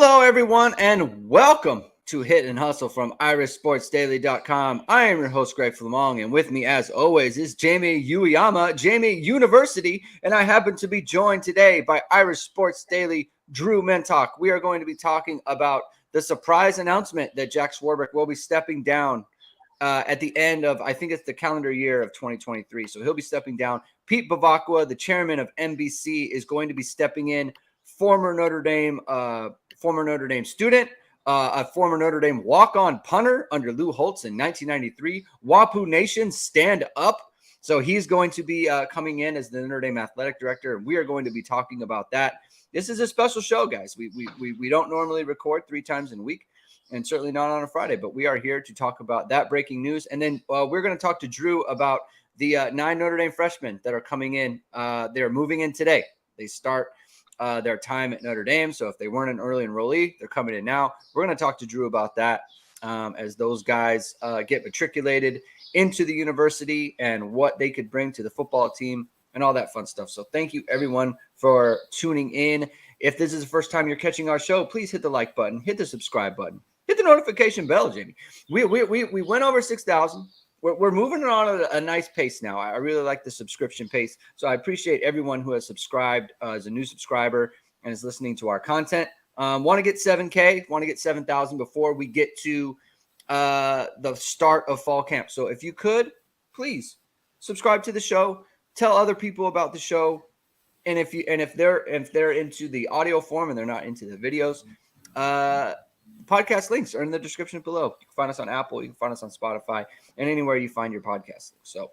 Hello, everyone, and welcome to Hit and Hustle from IrisSportsDaily.com. I am your host, Greg Flamong, and with me, as always, is Jamie Uyama, Jamie University, and I happen to be joined today by Irish Sports Daily, Drew Mentock. We are going to be talking about the surprise announcement that Jack Swarbrick will be stepping down at the end of, I think it's the calendar year of 2023. So he'll be stepping down. Pete Bevacqua, the chairman of NBC, is going to be stepping in. Former Notre Dame student, a former Notre Dame walk-on punter under Lou Holtz in 1993. Wapu Nation, stand up. So he's going to be coming in as the Notre Dame athletic director, and we are going to be talking about that. This is a special show, guys. We don't normally record 3 times in a week, and certainly not on a Friday, but we are here to talk about that breaking news. And then we're going to talk to Drew about the 9 Notre Dame freshmen that are coming in. They're moving in today. They start their time at Notre Dame. So if they weren't an early enrollee, they're coming in now. We're going to talk to Drew about that as those guys get matriculated into the university and what they could bring to the football team and all that fun stuff. So thank you, everyone, for tuning in. If this is the first time you're catching our show, please hit the like button, hit the subscribe button, hit the notification bell, Jamie. We went over 6,000. We're moving on at a nice pace now. I really like the subscription pace. So I appreciate everyone who has subscribed as a new subscriber and is listening to our content. Want to get 7K, want to get 7,000 before we get to the start of fall camp. So if you could, please subscribe to the show, tell other people about the show. And if they're into the audio form and they're not into the videos, podcast links are in the description below. You can find us on Apple, you can find us on Spotify, and anywhere you find your podcast. So,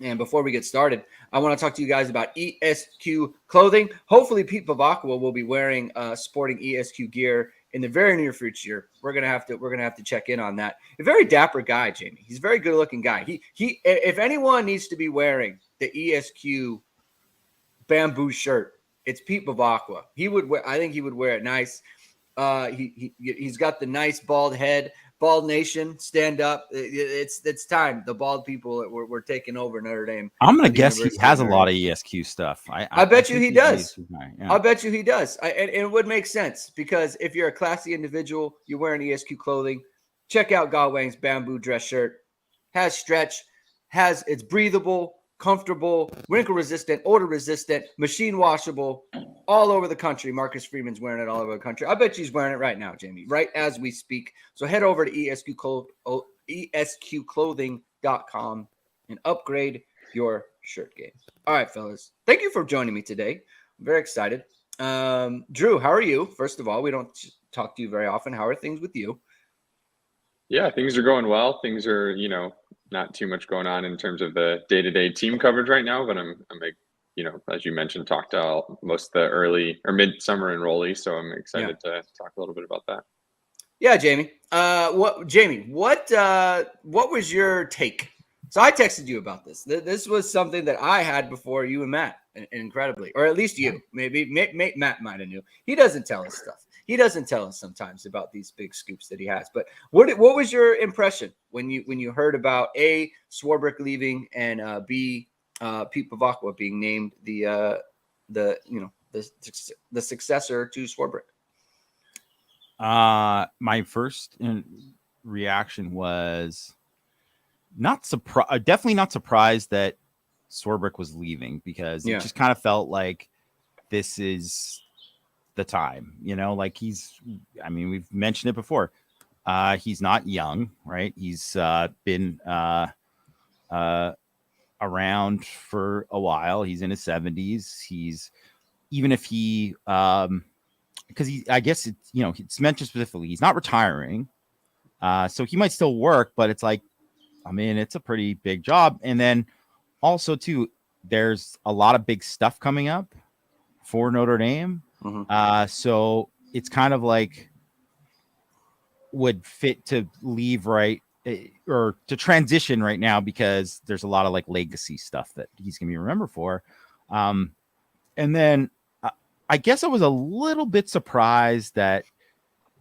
and before we get started, I want to talk to you guys about ESQ clothing. Hopefully, Pete Bevacqua will be wearing sporting ESQ gear in the very near future. We're gonna have to check in on that. A very dapper guy, Jamie. He's a very good looking guy. He if anyone needs to be wearing the ESQ bamboo shirt, it's Pete Bevacqua. I think he would wear it nice. He's got the nice bald head. Bald Nation, stand up. It's time. The bald people we're taking over Notre Dame. I'm gonna guess he has a lot of ESQ stuff. I bet you he does. Yeah. I bet you he does. And it would make sense because if you're a classy individual, you're wearing ESQ clothing. Check out Galwang's bamboo dress shirt. Has stretch. It's breathable, comfortable, wrinkle-resistant, odor-resistant, machine washable, all over the country. Marcus Freeman's wearing it all over the country. I bet he's wearing it right now, Jamie, right as we speak. So head over to ESQclothing.com and upgrade your shirt game. All right, fellas. Thank you for joining me today. I'm very excited. Drew, how are you? First of all, we don't talk to you very often. How are things with you? Yeah, things are going well. Things are, not too much going on in terms of the day-to-day team coverage right now, but I'm as you mentioned, talked to most of the early or mid-summer enrollees, so I'm excited to talk a little bit about that. Yeah, Jamie. What was your take? So I texted you about this. This was something that I had before you and Matt, incredibly, or at least you. Maybe Matt might have knew. He doesn't tell us stuff. He doesn't tell us sometimes about these big scoops that he has. But what was your impression when you heard about A, Swarbrick leaving, and B, Pete Bevacqua being named the successor to Swarbrick? My first reaction was definitely not surprised that Swarbrick was leaving, because it just kind of felt like this is the time, we've mentioned it before. He's not young, right? He's been around for a while. He's in his 70s. Even if he, because I guess it's mentioned specifically, he's not retiring. So he might still work, but it's like, it's a pretty big job. And then also too, there's a lot of big stuff coming up for Notre Dame. Mm-hmm. So it's kind of like would fit to leave or to transition right now, because there's a lot of like legacy stuff that he's going to be remembered for. And then I guess I was a little bit surprised that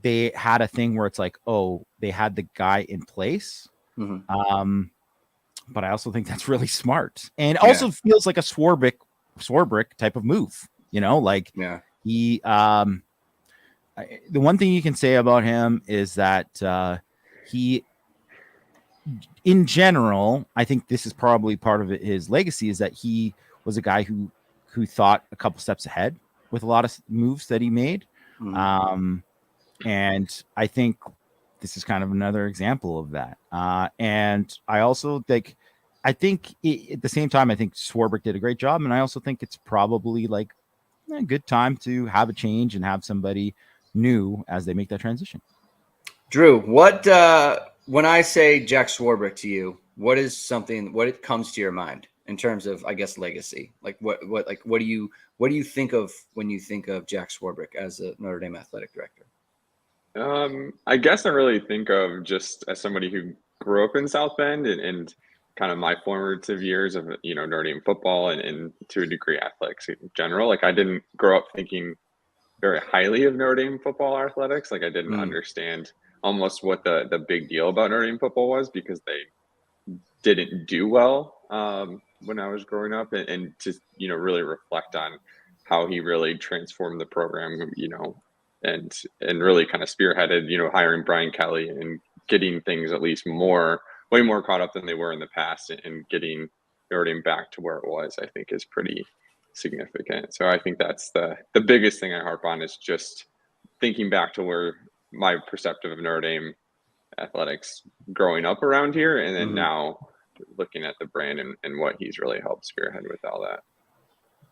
they had a thing where it's like, oh, they had the guy in place. Mm-hmm. But I also think that's really smart, and also feels like a Swarbrick type of move. He the one thing you can say about him is that he, in general, I think this is probably part of his legacy, is that he was a guy who thought a couple steps ahead with a lot of moves that he made. Mhm. And I think this is kind of another example of that. And I also think, at the same time, I think Swarbrick did a great job. And I also think it's probably like a good time to have a change and have somebody new as they make that transition. Drew, what when I say Jack Swarbrick to you, what it comes to your mind in terms of, I guess, legacy? Like what do you think of when you think of Jack Swarbrick as a Notre Dame athletic director? I guess I really think of just as somebody who grew up in South Bend and kind of my formative years of, Notre Dame football and to a degree athletics in general. Like I didn't grow up thinking very highly of Notre Dame football athletics. Like I didn't understand almost what the big deal about Notre Dame football was, because they didn't do well when I was growing up, and to, really reflect on how he really transformed the program, and really kind of spearheaded, hiring Brian Kelly and getting things at least way more caught up than they were in the past, and getting Notre Dame back to where it was, I think is pretty significant. So I think that's the biggest thing I harp on, is just thinking back to where my perspective of Notre Dame athletics growing up around here, and then now looking at the brand and what he's really helped spearhead with all that.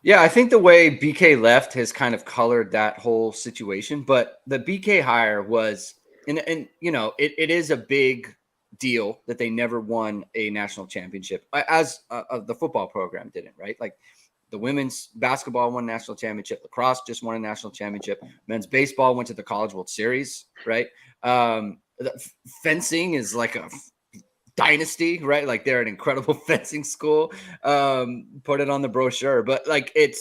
Yeah, I think the way BK left has kind of colored that whole situation. But the BK hire was, and it is a big deal that they never won a national championship, as the football program didn't, right? Like the women's basketball won a national championship, lacrosse just won a national championship, men's baseball went to the College World Series, right? Fencing is like a dynasty, right? Like they're an incredible fencing school. Put it on the brochure, but like but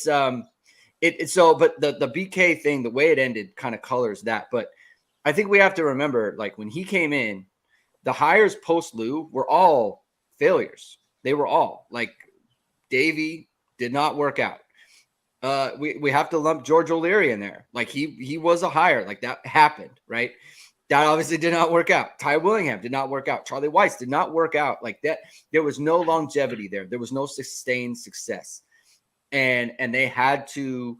the BK thing, the way it ended kind of colors that. But I think we have to remember, like when he came in, the hires post Lou were all failures. They were all like Davey did not work out. We have to lump George O'Leary in there. Like he was a hire, like that happened, right? That obviously did not work out. Ty Willingham did not work out. Charlie Weiss did not work out. Like that, there was no longevity there. There was no sustained success, and they had to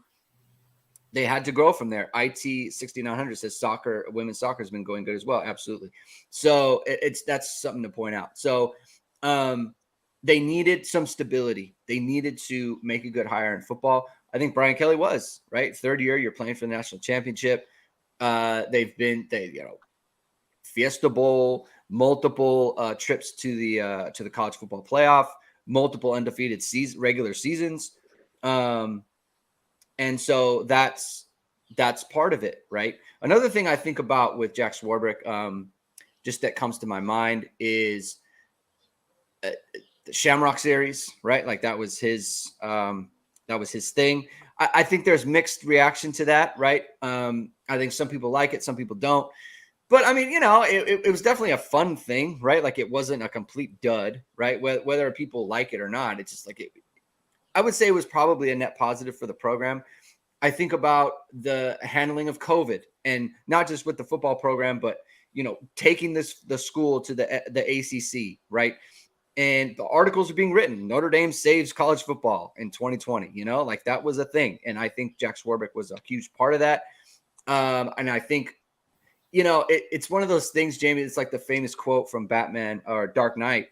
grow from there. IT 6900 says women's soccer has been going good as well. Absolutely. So that's something to point out. So they needed some stability. They needed to make a good hire in football. I think Brian Kelly was right. Third year, you're playing for the national championship. Fiesta Bowl, multiple trips to the college football playoff, multiple undefeated regular seasons. And so that's part of it, right? Another thing I think about with Jack Swarbrick, just that comes to my mind, is the Shamrock series, right? Like that was his thing. I think there's mixed reaction to that, right? I think some people like it, some people don't. But I mean, it was definitely a fun thing, right? Like it wasn't a complete dud, right? Whether people like it or not, it's just like I would say it was probably a net positive for the program. I think about the handling of COVID, and not just with the football program, but taking the school to the ACC, right? And the articles are being written. Notre Dame saves college football in 2020. Like that was a thing, and I think Jack Swarbrick was a huge part of that. And I think, it's one of those things, Jamie. It's like the famous quote from Batman or Dark Knight,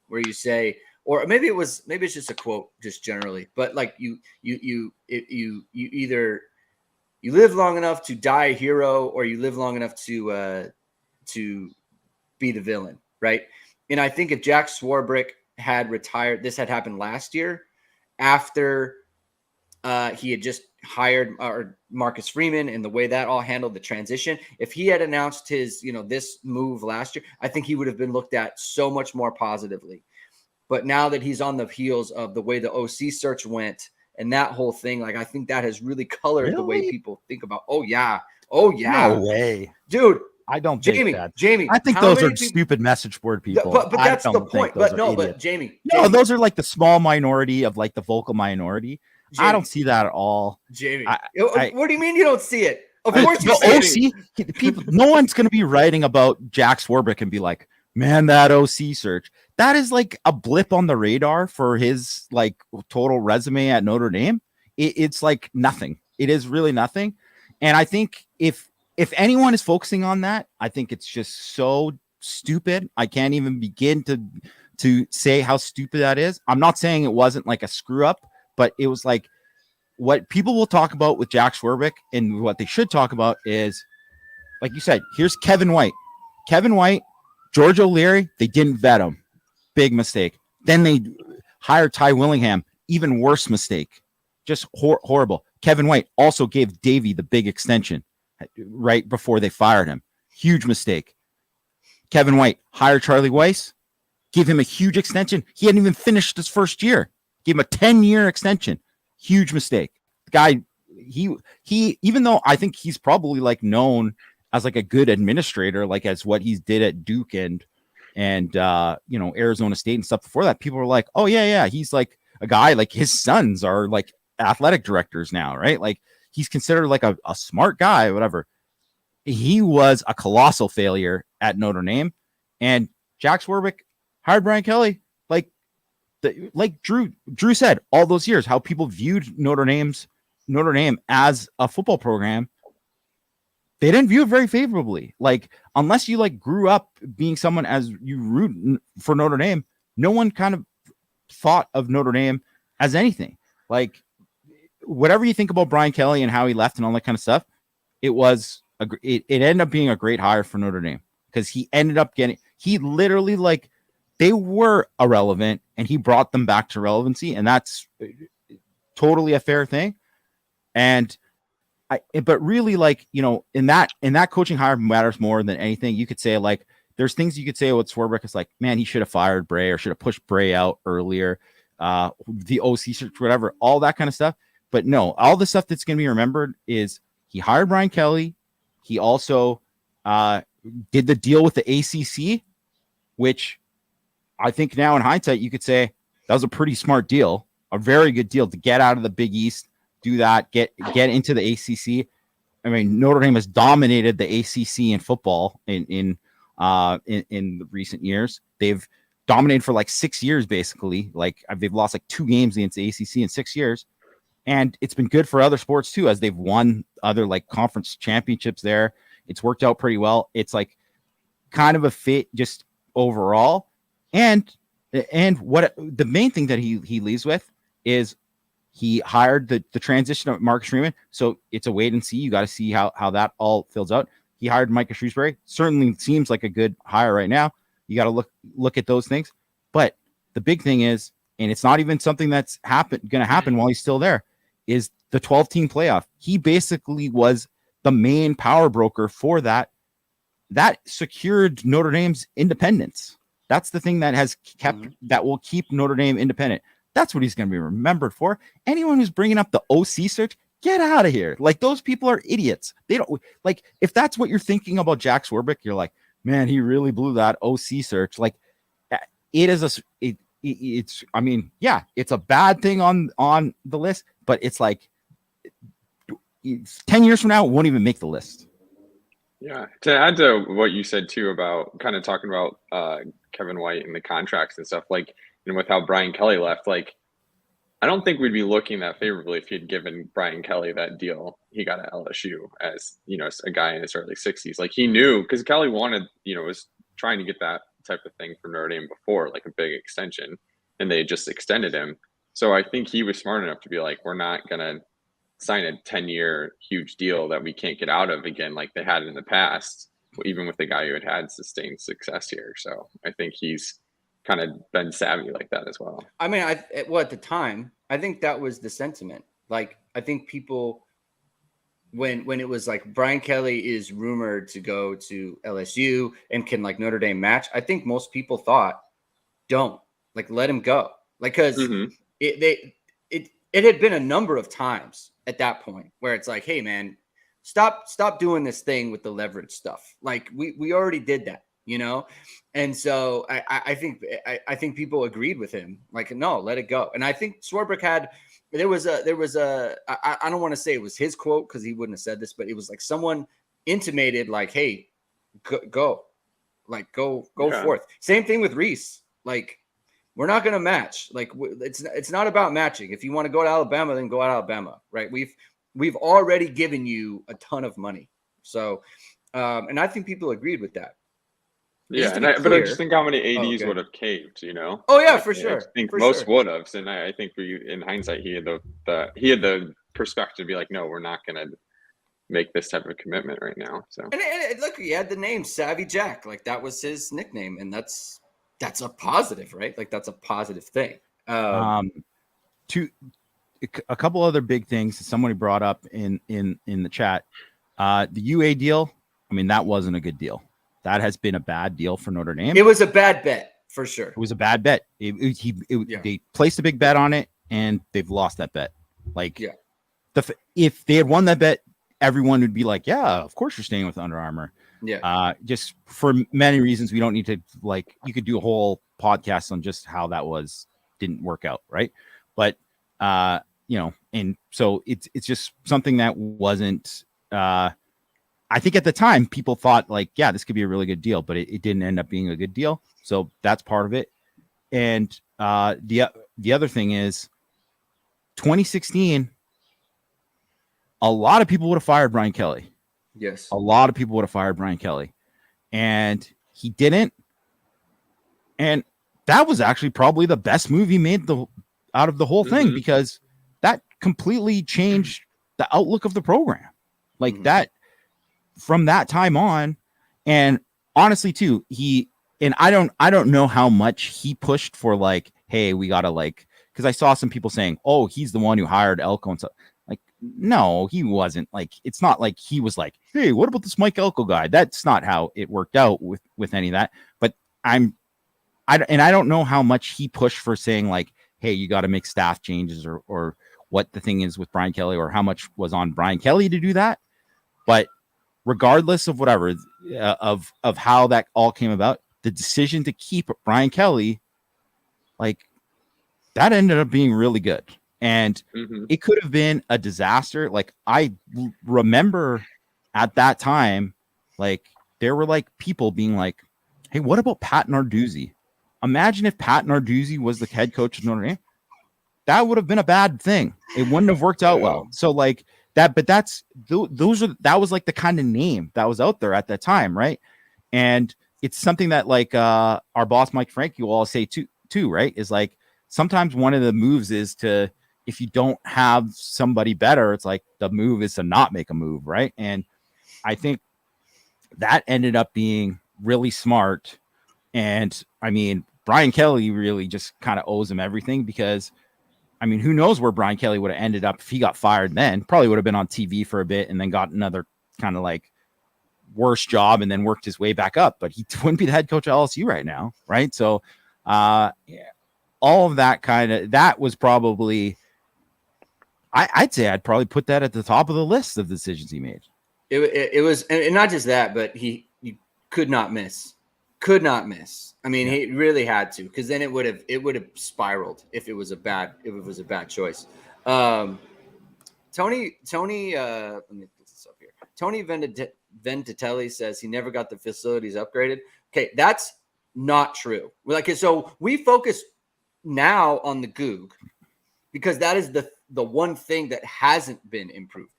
where you say, or maybe it's just a quote, just generally, but like you either you live long enough to die a hero, or you live long enough to be the villain, right? And I think if Jack Swarbrick had retired, this had happened last year after he had just hired Marcus Freeman, and the way that all handled the transition. If he had announced his, this move last year, I think he would have been looked at so much more positively. But now that he's on the heels of the way the OC search went and that whole thing, like I think that has really colored the way people think about. Oh yeah. No way, dude. I don't Jamie, think that. Jamie, I think those are stupid message board people. But that's the point. But Jamie, those are like the small minority of like the vocal minority. Jamie, I don't see that at all. Jamie, what do you mean you don't see it? Of course he's the OC people. No one's going to be writing about Jack Swarbrick and be like, man, that OC search. That is like a blip on the radar for his like total resume at Notre Dame. It's like nothing. It is really nothing. And I think if anyone is focusing on that, I think it's just so stupid. I can't even begin to say how stupid that is. I'm not saying it wasn't like a screw up, but it was like what people will talk about with Jack Swarbrick, and what they should talk about is, like you said, here's Kevin White. George O'Leary, they didn't vet him. Big mistake. Then they hired Ty Willingham. Even worse mistake. Just horrible. Kevin White also gave Davey the big extension right before they fired him. Huge mistake. Kevin White hired Charlie Weiss. Give him a huge extension. He hadn't even finished his first year. Give him a 10-year extension. Huge mistake. The guy, he even though I think he's probably like known as like a good administrator, like as what he did at Duke and Arizona State and stuff before that, people were like, oh yeah, he's like a guy, like his sons are like athletic directors now, right? Like he's considered like a smart guy, whatever. He was a colossal failure at Notre Dame, and Jack Swarbrick hired Brian Kelly. Like Drew said, all those years, how people viewed Notre Dame as a football program, they didn't view it very favorably. Like, unless you like grew up being someone as you root for Notre Dame, no one kind of thought of Notre Dame as anything. Like, whatever you think about Brian Kelly and how he left and all that kind of stuff, it ended up being a great hire for Notre Dame, because he ended up he literally, like, they were irrelevant and he brought them back to relevancy, and that's totally a fair thing. And but really, like, in that coaching hire matters more than anything. You could say, like, there's things you could say about Swarbrick. It's like, man, he should have fired Bray or should have pushed Bray out earlier. The OC search, whatever, all that kind of stuff. But no, all the stuff that's going to be remembered is he hired Brian Kelly. He also did the deal with the ACC, which I think now in hindsight, you could say that was a pretty smart deal, a very good deal to get out of the Big East, do that, get into the ACC. I mean, Notre Dame has dominated the ACC in football in the recent years. They've dominated for like 6 years, basically. Like, they've lost like 2 games against the ACC in 6 years. And it's been good for other sports too, as they've won other like conference championships there. It's worked out pretty well. It's like kind of a fit just overall. And what the main thing that he leaves with is he hired the transition of Marcus Freeman. So it's a wait and see. You got to see how that all fills out. He hired Micah Shrewsbury. Certainly seems like a good hire right now. You got to look at those things. But the big thing is, and it's not even something that's going to happen while he's still there, is the 12-team playoff. He basically was the main power broker for that. That secured Notre Dame's independence. That's the thing that has kept that will keep Notre Dame independent. That's what he's going to be remembered for. Anyone who's bringing up the OC search, get out of here. Like, those people are idiots. They don't, like, if that's what you're thinking about Jack Swarbrick, you're like, man, he really blew that OC search. Like, it's I mean, yeah, it's a bad thing on the list, but it's like 10 years from now, it won't even make the list. Yeah. To add to what you said too about kind of talking about Kevin White and the contracts and stuff, like, and with how Brian Kelly left, like, I don't think we'd be looking that favorably if he'd given Brian Kelly that deal he got at LSU as, a guy in his early 60s. Like, he knew, because Kelly wanted, was trying to get that type of thing from Notre Dame before, like a big extension, and they just extended him. So I think he was smart enough to be like, we're not going to sign a 10-year huge deal that we can't get out of again, like they had in the past, even with the guy who had sustained success here. So I think he's kind of been savvy like that as well. I mean, at the time, I think that was the sentiment. Like, I think people, when it was like Brian Kelly is rumored to go to LSU and can like Notre Dame match, I think most people thought, don't, like, let him go. Like, because it had been a number of times at that point where it's like, hey man, stop doing this thing with the leverage stuff. Like, we already did that, And so I think people agreed with him. Like, no, let it go. And I think Swarbrick had there was I don't want to say it was his quote because he wouldn't have said this, but it was like someone intimated like, hey, go forth. Same thing with Reese. Like, we're not going to match. Like, it's not about matching. If you want to go to Alabama, then go to Alabama, right? We've already given you a ton of money. So, and I think people agreed with that. Yeah, but I just think how many ADs would have caved, Oh yeah, for sure. I think most would have, and I think in hindsight, he had the perspective to be like, no, we're not going to make this type of commitment right now. So, and look, he had the name Savvy Jack, like that was his nickname, and that's a positive, right? Like that's a positive thing. A couple other big things that somebody brought up in the chat. The UA deal, I mean, that wasn't a good deal. That has been a bad deal for Notre Dame. It was a bad bet for sure. It was a bad bet. They placed a big bet on it, and they've lost that bet. Like, if they had won that bet, everyone would be like, "Yeah, of course you're staying with Under Armour." Yeah. Just for many reasons, we don't need to like. You could do a whole podcast on just how that didn't work out, right? But and so it's just something that wasn't. I think at the time people thought like, yeah, this could be a really good deal, but it didn't end up being a good deal. So that's part of it. And the other thing is 2016, a lot of people would have fired Brian Kelly. Yes. A lot of people would have fired Brian Kelly, and he didn't. And that was actually probably the best move he made out of the whole thing, because that completely changed the outlook of the program. Like that, from that time on. And honestly too, I don't know how much he pushed for like, hey, we gotta like, because I saw some people saying, oh, he's the one who hired Elko and stuff. Like, no, he wasn't. Like, it's not like he was like, hey, what about this Mike Elko guy? That's not how it worked out with any of that. But I don't know how much he pushed for saying like, hey, you got to make staff changes or what the thing is with Brian Kelly, or how much was on Brian Kelly to do that. But regardless of whatever, of how that all came about, the decision to keep Brian Kelly, like, that ended up being really good. And it could have been a disaster. Like, I remember at that time, like, there were like people being like, hey, what about Pat Narduzzi? Imagine if Pat Narduzzi was the head coach of Notre Dame. That would have been a bad thing. It wouldn't have worked out well. So like that, but that was like the kind of name that was out there at that time. Right. And it's something that like our boss, Mike Frankie, will always say too, right? Is like, sometimes one of the moves is to, if you don't have somebody better, it's like the move is to not make a move. Right. And I think that ended up being really smart. And I mean, Brian Kelly really just kind of owes him everything, because I mean, who knows where Brian Kelly would have ended up if he got fired then. Probably would have been on TV for a bit and then got another kind of like worse job and then worked his way back up. But he wouldn't be the head coach of LSU right now, right? So all of that that was probably, I'd say I'd probably put that at the top of the list of decisions he made. It was, and not just that, but he could not miss. Could not miss. I mean, he really had to, because then it would have spiraled if it was a bad choice. Tony, let me put this up here. Tony Ventitelli says he never got the facilities upgraded. Okay, that's not true. So we focus now on the Goog because that is the one thing that hasn't been improved.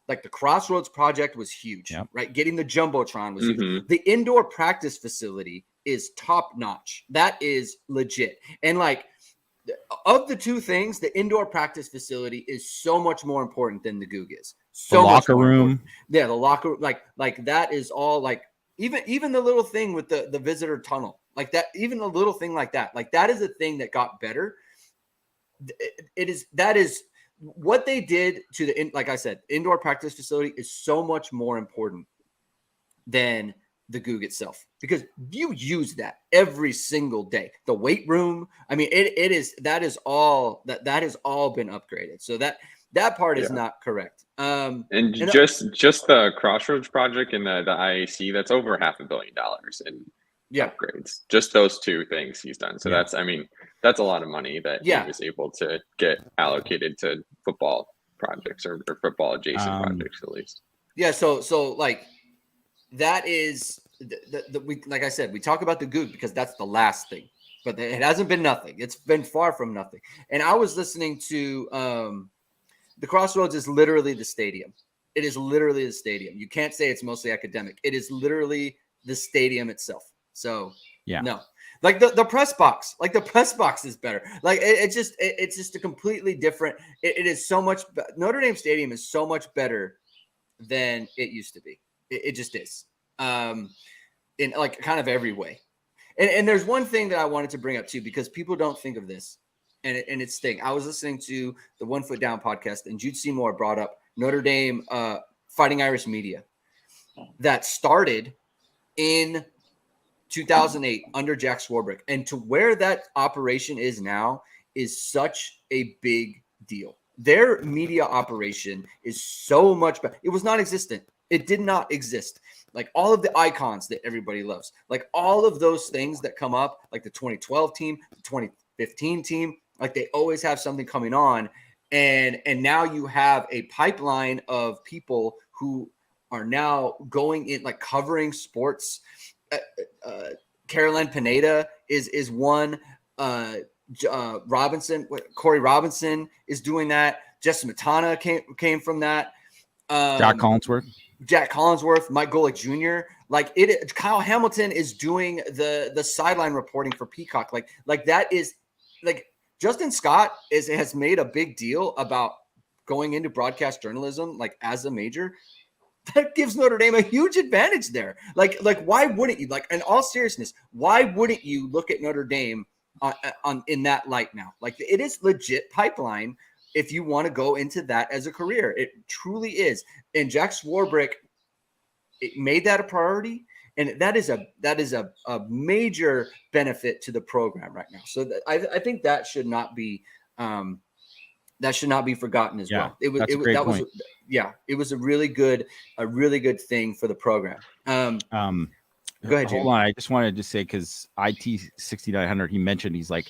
Like the Crossroads project was huge, right? Getting the Jumbotron was huge. The indoor practice facility is top notch. That is legit. And like, of the two things, the indoor practice facility is so much more important than the Goog is. So the locker room. Yeah, the locker, like that is all like, even the little thing with the visitor tunnel, like that, even a little thing like that is a thing that got better. That is what they did to like I said, indoor practice facility is so much more important than the Goog itself, because you use that every single day. The weight room, I mean, that has all been upgraded. So that part is not correct. And just the Crossroads project and the IAC, that's over $500 million in upgrades. Just those two things he's done. So that's that's a lot of money that Yeah. he was able to get allocated to football projects or football adjacent projects at least. Yeah. So like that is we, like I said, we talk about the good because that's the last thing, but it hasn't been nothing. It's been far from nothing. And I was listening to the Crossroads is literally the stadium. It is literally the stadium. You can't say it's mostly academic. It is literally the stadium itself. So yeah, no, like the press box, like the press box is better. Like it's just a completely different. It is so much. Notre Dame Stadium is so much better than it used to be. It just is, in like kind of every way. And there's one thing that I wanted to bring up too, because people don't think of this, and it's thing. I was listening to the 1 Foot Down podcast, and Jude Seymour brought up Notre Dame Fighting Irish Media that started in 2008 under Jack Swarbrick, and to where that operation is now is such a big deal. Their media operation is so much better. It was non-existent. It did not exist. Like all of the icons that everybody loves, like all of those things that come up, like the 2012 team, the 2015 team, like they always have something coming on. And now you have a pipeline of people who are now going in, like covering sports. Carolyn Pineda is one. Robinson, Corey Robinson is doing that. Jesse Matana came from that. Jack Collinsworth, Mike Golick Jr. Like it, Kyle Hamilton is doing the sideline reporting for Peacock. Like that is like Justin Scott has made a big deal about going into broadcast journalism, like as a major. That gives Notre Dame a huge advantage there. Like why wouldn't you? Like in all seriousness, why wouldn't you look at Notre Dame in that light now? Like it is legit pipeline if you want to go into that as a career. It truly is. And Jack Swarbrick, it made that a priority, and that is a major benefit to the program right now. So I think that should not be forgotten as well. It was a really good thing for the program. Go ahead, Jim. Hold on. I just wanted to say, because IT 6900, he mentioned he's like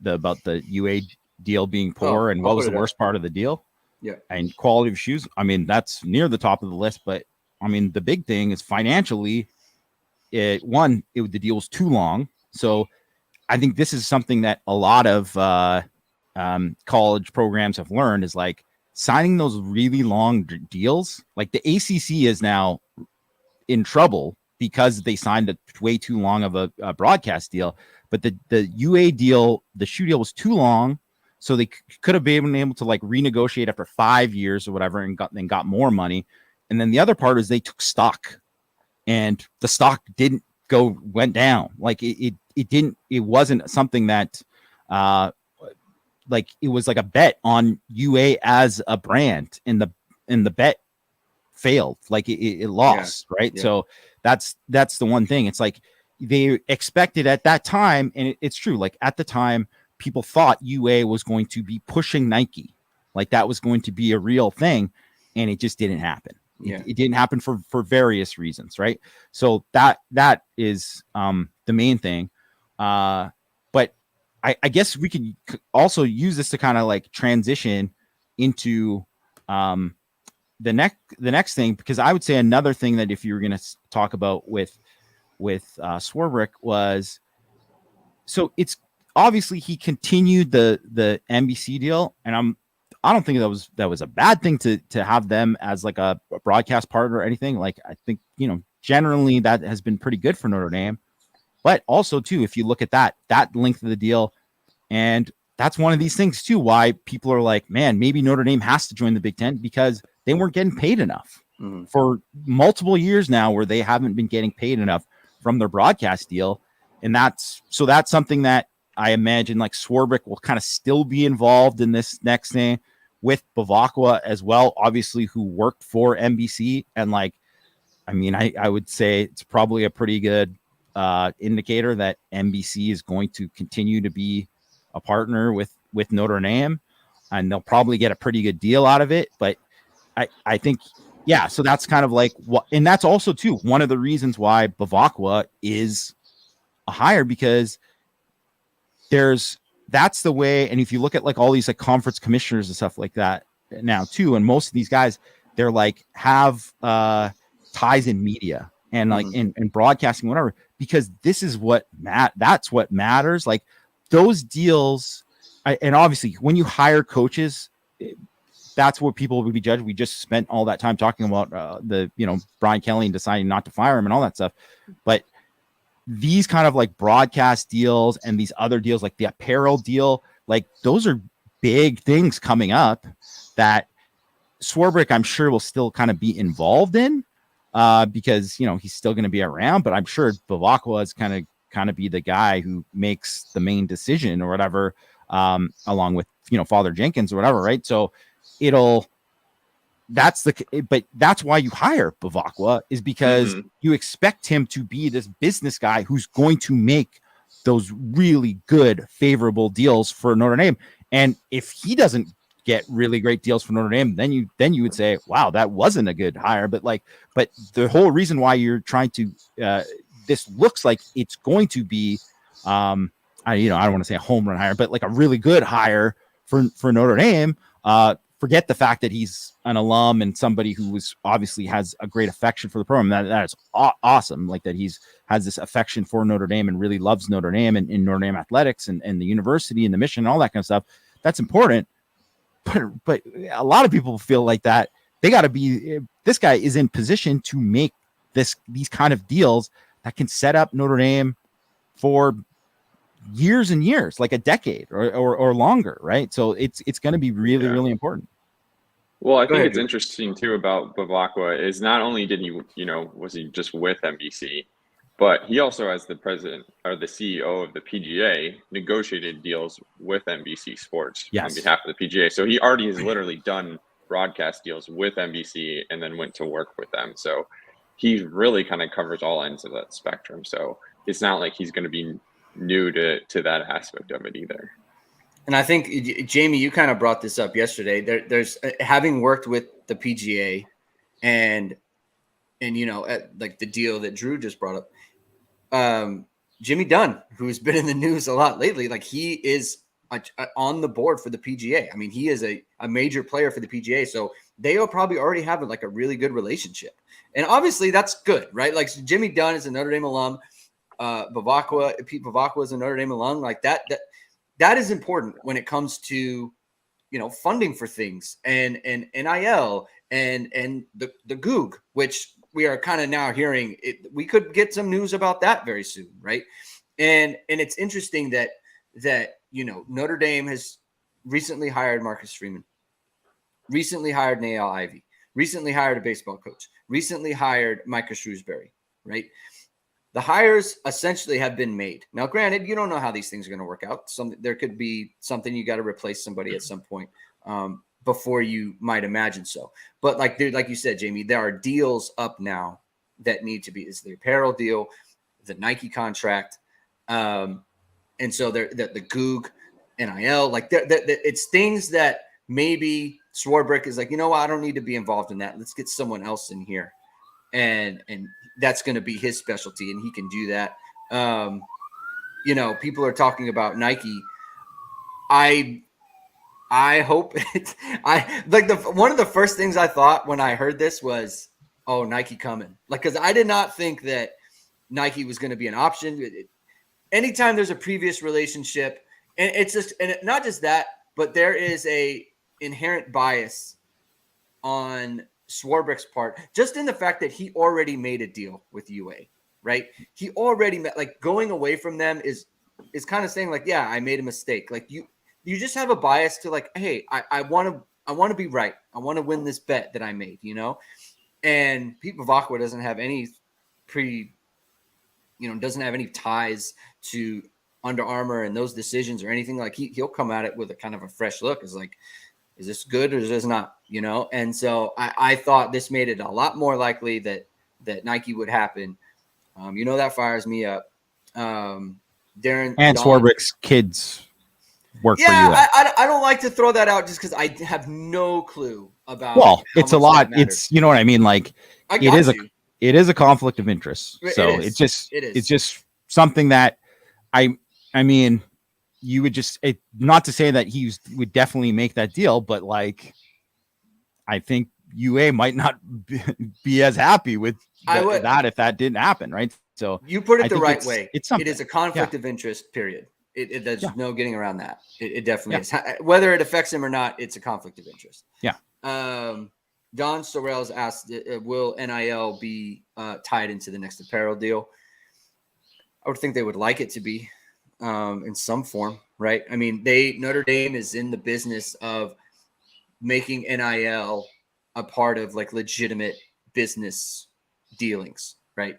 about the UA deal being poor, and what was the worst part of the deal? Yeah, and quality of shoes. I mean, that's near the top of the list. But I mean, the big thing is financially. The deal was too long. So I think this is something that a lot of college programs have learned, is like signing those really long deals. Like the ACC is now in trouble because they signed a way too long of a broadcast deal. But the UA deal, the shoe deal was too long. So they could have been able to like renegotiate after 5 years or whatever and got more money. And then the other part is they took stock, and the stock went down. Like it wasn't something that like it was like a bet on UA as a brand, and the bet failed. Like it lost, right? Yeah. So that's the one thing. It's like they expected at that time, and it's true. Like at the time, people thought UA was going to be pushing Nike, like that was going to be a real thing, and it just didn't happen. Yeah. It didn't happen for various reasons, right? So that is the main thing. But I guess we could also use this to kind of like transition into the next thing, because I would say another thing that if you were going to talk about with Swarbrick was, so it's obviously he continued the NBC deal, and I don't think that was a bad thing to have them as like a broadcast partner or anything. Like I think, generally that has been pretty good for Notre Dame. But also too, if you look at that length of the deal, and that's one of these things too, why people are like, man, maybe Notre Dame has to join the Big Ten, because they weren't getting paid enough for multiple years now, where they haven't been getting paid enough from their broadcast deal. And that's something that I imagine like Swarbrick will kind of still be involved in this next thing with Bevacqua as well, obviously, who worked for NBC. And like, I mean, I would say it's probably a pretty good indicator that NBC is going to continue to be a partner with Notre Dame, and they'll probably get a pretty good deal out of it. But I think, yeah, so that's kind of like what, and that's also too one of the reasons why Bevacqua is a hire, because there's that's the way. And if you look at like all these like conference commissioners and stuff like that now too, and most of these guys, they're like have ties in media and like in broadcasting, whatever, because this is what that's what matters. Like those deals. And obviously when you hire coaches, that's what people would be judged. We just spent all that time talking about Brian Kelly and deciding not to fire him and all that stuff. But these kind of like broadcast deals and these other deals, like the apparel deal, like those are big things coming up that Swarbrick, I'm sure, will still kind of be involved in because, he's still going to be around. But I'm sure Bevacqua is kind of be the guy who makes the main decision or whatever, along with, Father Jenkins or whatever. Right. So that's why you hire Bevacqua, is because you expect him to be this business guy who's going to make those really good, favorable deals for Notre Dame. And if he doesn't get really great deals for Notre Dame, then you would say, wow, that wasn't a good hire. But the whole reason why you're trying to, this looks like it's going to be, I don't want to say a home run hire, but like a really good hire for Notre Dame. Forget the fact that he's an alum and somebody who obviously has a great affection for the program. That is awesome. Like that has this affection for Notre Dame and really loves Notre Dame and Notre Dame athletics and the university and the mission and all that kind of stuff. That's important. But a lot of people feel like that they got to be, this guy is in position to make these kind of deals that can set up Notre Dame for years and years, like a decade or longer. Right. So it's going to be really, really important. Well, I think it's interesting too about Bevacqua is not only did he, was he just with NBC, but he also, as the president or the CEO of the PGA, negotiated deals with NBC Sports on behalf of the PGA. So he already has literally done broadcast deals with NBC and then went to work with them. So he really kind of covers all ends of that spectrum. So it's not like he's going to be new to that aspect of it either. And I think, Jamie, you kind of brought this up yesterday. There's having worked with the PGA and like the deal that Drew just brought up, Jimmy Dunn, who's been in the news a lot lately, like he is on the board for the PGA. I mean, he is a major player for the PGA. So they will probably already have like a really good relationship. And obviously that's good, right? Like Jimmy Dunn is a Notre Dame alum. Pete Bevacqua is a Notre Dame alum. Like that is important when it comes to, funding for things and NIL and the Goog, which we are kind of now hearing it. We could get some news about that very soon. Right. And it's interesting that, Notre Dame has recently hired Marcus Freeman, recently hired Nael Ivey, recently hired a baseball coach, recently hired Micah Shrewsbury. Right. The hires essentially have been made. Now, granted, you don't know how these things are going to work out. There could be something you got to replace somebody at some point before you might imagine so. But like you said, Jamie, there are deals up now that need to be. Is the apparel deal, the Nike contract, and so the Goog, NIL, like it's things that maybe Swarbrick is like, I don't need to be involved in that. Let's get someone else in here, and that's going to be his specialty, and he can do that. People are talking about Nike. I hope one of the first things I thought when I heard this was, oh, Nike coming. Like, cause I did not think that Nike was going to be an option. Anytime there's a previous relationship, and it's just, and not just that, but there is a inherent bias on Swarbrick's part, just in the fact that he already made a deal with UA, right? He already met, like, going away from them is kind of saying like, yeah, I made a mistake. Like you just have a bias to like, hey, I want to be right. I want to win this bet that I made, and Pete Bevacqua doesn't have any doesn't have any ties to Under Armour and those decisions or anything. Like he'll come at it with a kind of a fresh look. It's like, is this good or is this not? And so I thought this made it a lot more likely that Nike would happen. That fires me up. Darren and Swarbrick's kids work for you. I don't like to throw that out just because I have no clue about. Well, it's a lot. It's what I mean. Like it is a conflict of interest. So it's just something that I mean, you would just not to say that he would definitely make that deal, but like I think UA might not be as happy with that if that didn't happen, right? So you put it the right way. It's something. It is a conflict of interest, period. There's no getting around that. It definitely is. Whether it affects him or not, it's a conflict of interest. Yeah. Don Sorrells asked, will NIL be tied into the next apparel deal? I would think they would like it to be in some form, right? I mean, Notre Dame is in the business of making NIL a part of like legitimate business dealings, right?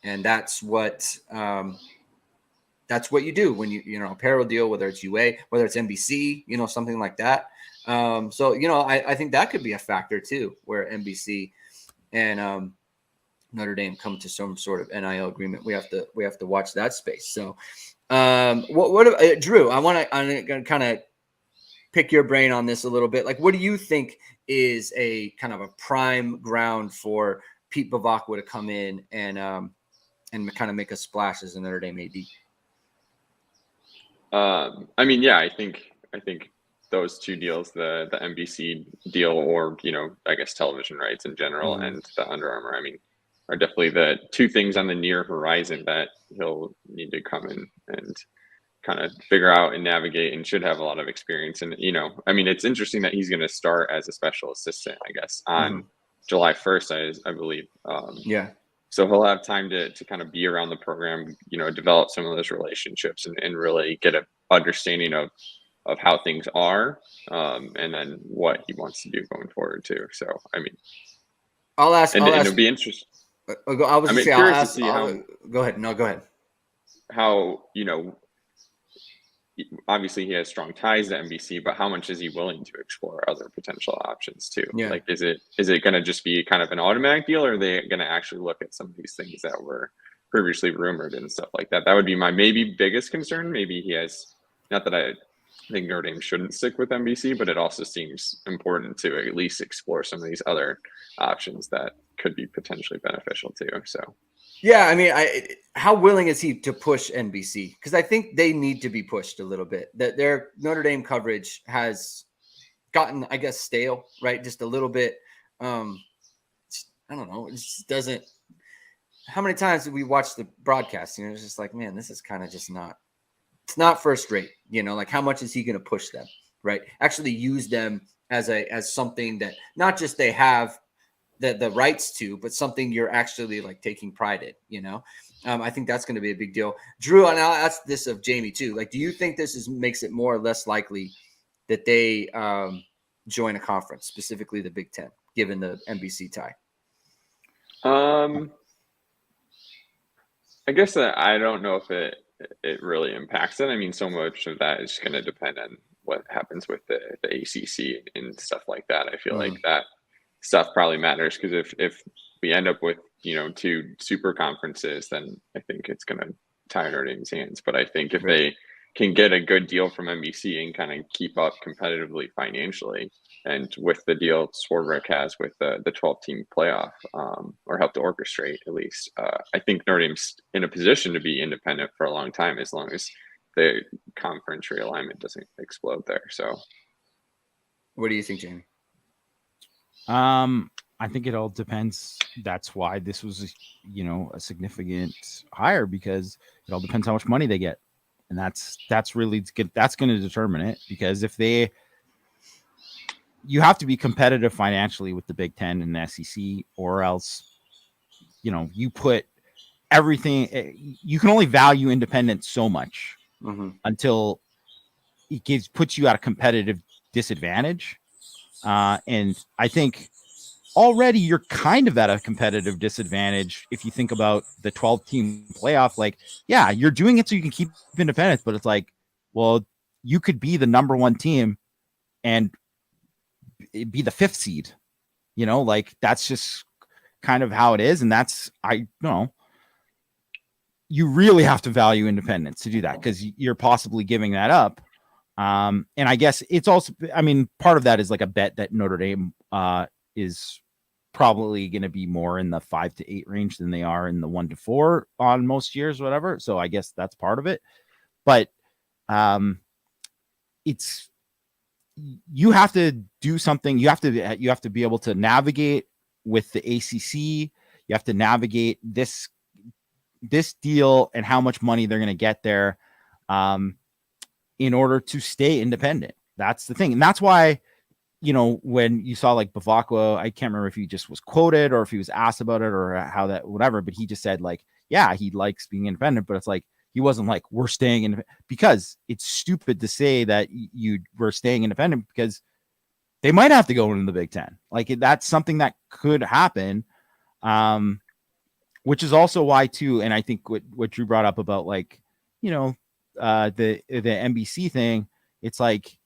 And that's what you do when you apparel deal, whether it's UA, whether it's NBC, something like that. So I think that could be a factor too, where NBC and Notre Dame come to some sort of NIL agreement. We have to watch that space. So what Drew, I'm gonna kind of pick your brain on this a little bit. Like, what do you think is a kind of a prime ground for Pete Bevacqua to come in and kind of make a splash as a Notre Dame AD? I think those two deals, the NBC deal, or I guess television rights in general, and the Under Armour, are definitely the two things on the near horizon that he'll need to come in and kind of figure out and navigate, and should have a lot of experience. And it's interesting that he's going to start as a special assistant, I guess, on July 1st, I believe. So he'll have time to kind of be around the program, develop some of those relationships and really get an understanding of how things are, and then what he wants to do going forward too. So, I'll ask. It'll be interesting. Go ahead. No, go ahead. How, obviously he has strong ties to NBC, but how much is he willing to explore other potential options too? Yeah. Like, is it going to just be kind of an automatic deal, or are they going to actually look at some of these things that were previously rumored and stuff like that? That would be my maybe biggest concern. Maybe he has, not that I think Notre Dame shouldn't stick with NBC, but it also seems important to at least explore some of these other options that could be potentially beneficial too. So. Yeah, how willing is he to push NBC? Because I think they need to be pushed a little bit. That their Notre Dame coverage has gotten, I guess, stale, right? Just a little bit. I don't know. It just doesn't. How many times did we watch the broadcast? It's just like, man, this is kind of just not. It's not first rate. Like, how much is he going to push them, right? Actually use them as something that not just they have the rights to, but something you're actually like taking pride in, I think that's going to be a big deal. Drew, and I'll ask this of Jamie too. Like, do you think this makes it more or less likely that they join a conference, specifically the Big Ten, given the NBC tie? I guess I don't know if it really impacts it. So much of that is going to depend on what happens with the ACC and stuff like that. I feel like that stuff probably matters, because if we end up with two super conferences, then I think it's going to tie Notre Dame's hands. But I think if they can get a good deal from NBC and kind of keep up competitively financially, and with the deal Swarbrick has with the 12-team playoff, or help to orchestrate at least, I think Notre Dame's in a position to be independent for a long time, as long as the conference realignment doesn't explode there. So, what do you think, Jamie? I think it all depends. That's why this was, a significant hire, because it all depends how much money they get. And that's really good. That's going to determine it, because you have to be competitive financially with the Big Ten and the SEC, or else, you put everything, you can only value independence so much until it puts you at a competitive disadvantage. And I think already you're kind of at a competitive disadvantage if you think about the 12-team playoff. Like, yeah, you're doing it so you can keep independence, but it's like, well, you could be the number one team and be the 5th seed, like, that's just kind of how it is. And you really have to value independence to do that, because you're possibly giving that up. And I guess it's also, part of that is like a bet that Notre Dame is probably going to be more in the 5 to 8 range than they are in the 1 to 4 on most years, whatever. So I guess that's part of it. But you have to do something. You have to be able to navigate with the ACC. You have to navigate this deal and how much money they're going to get there in order to stay independent. That's the thing. And that's why, when you saw like Bevacqua, I can't remember if he just was quoted or if he was asked about it or how that, whatever, but he just said like, yeah, he likes being independent, but it's like, he wasn't like, we're staying in, because it's stupid to say that we're staying independent, because they might have to go into the Big Ten. Like, that's something that could happen. Which is also why too. And I think what Drew brought up about like, the NBC thing, it's like,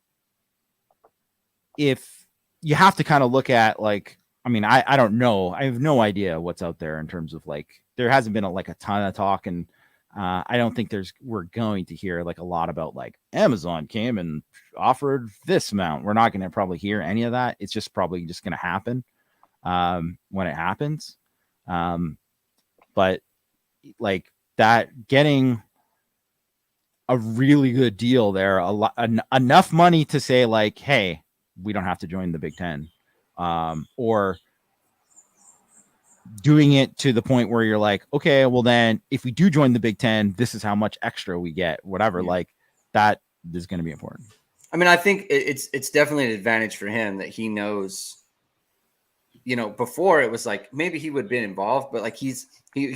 if you have to kind of look at like, I mean, I don't know. I have no idea what's out there in terms of like, there hasn't been a ton of talk, and I don't think we're going to hear like a lot about like Amazon came and offered this amount. We're not going to probably hear any of that. It's just probably just going to happen when it happens. But like that, getting a really good deal there, enough money to say like, hey, we don't have to join the Big Ten, or doing it to the point where you're like, okay, well then if we do join the Big Ten, this is how much extra we get, whatever. Yeah. Like that is going to be important. I mean, I think it's definitely an advantage for him that he knows, before it was like, maybe he would have been involved, but like he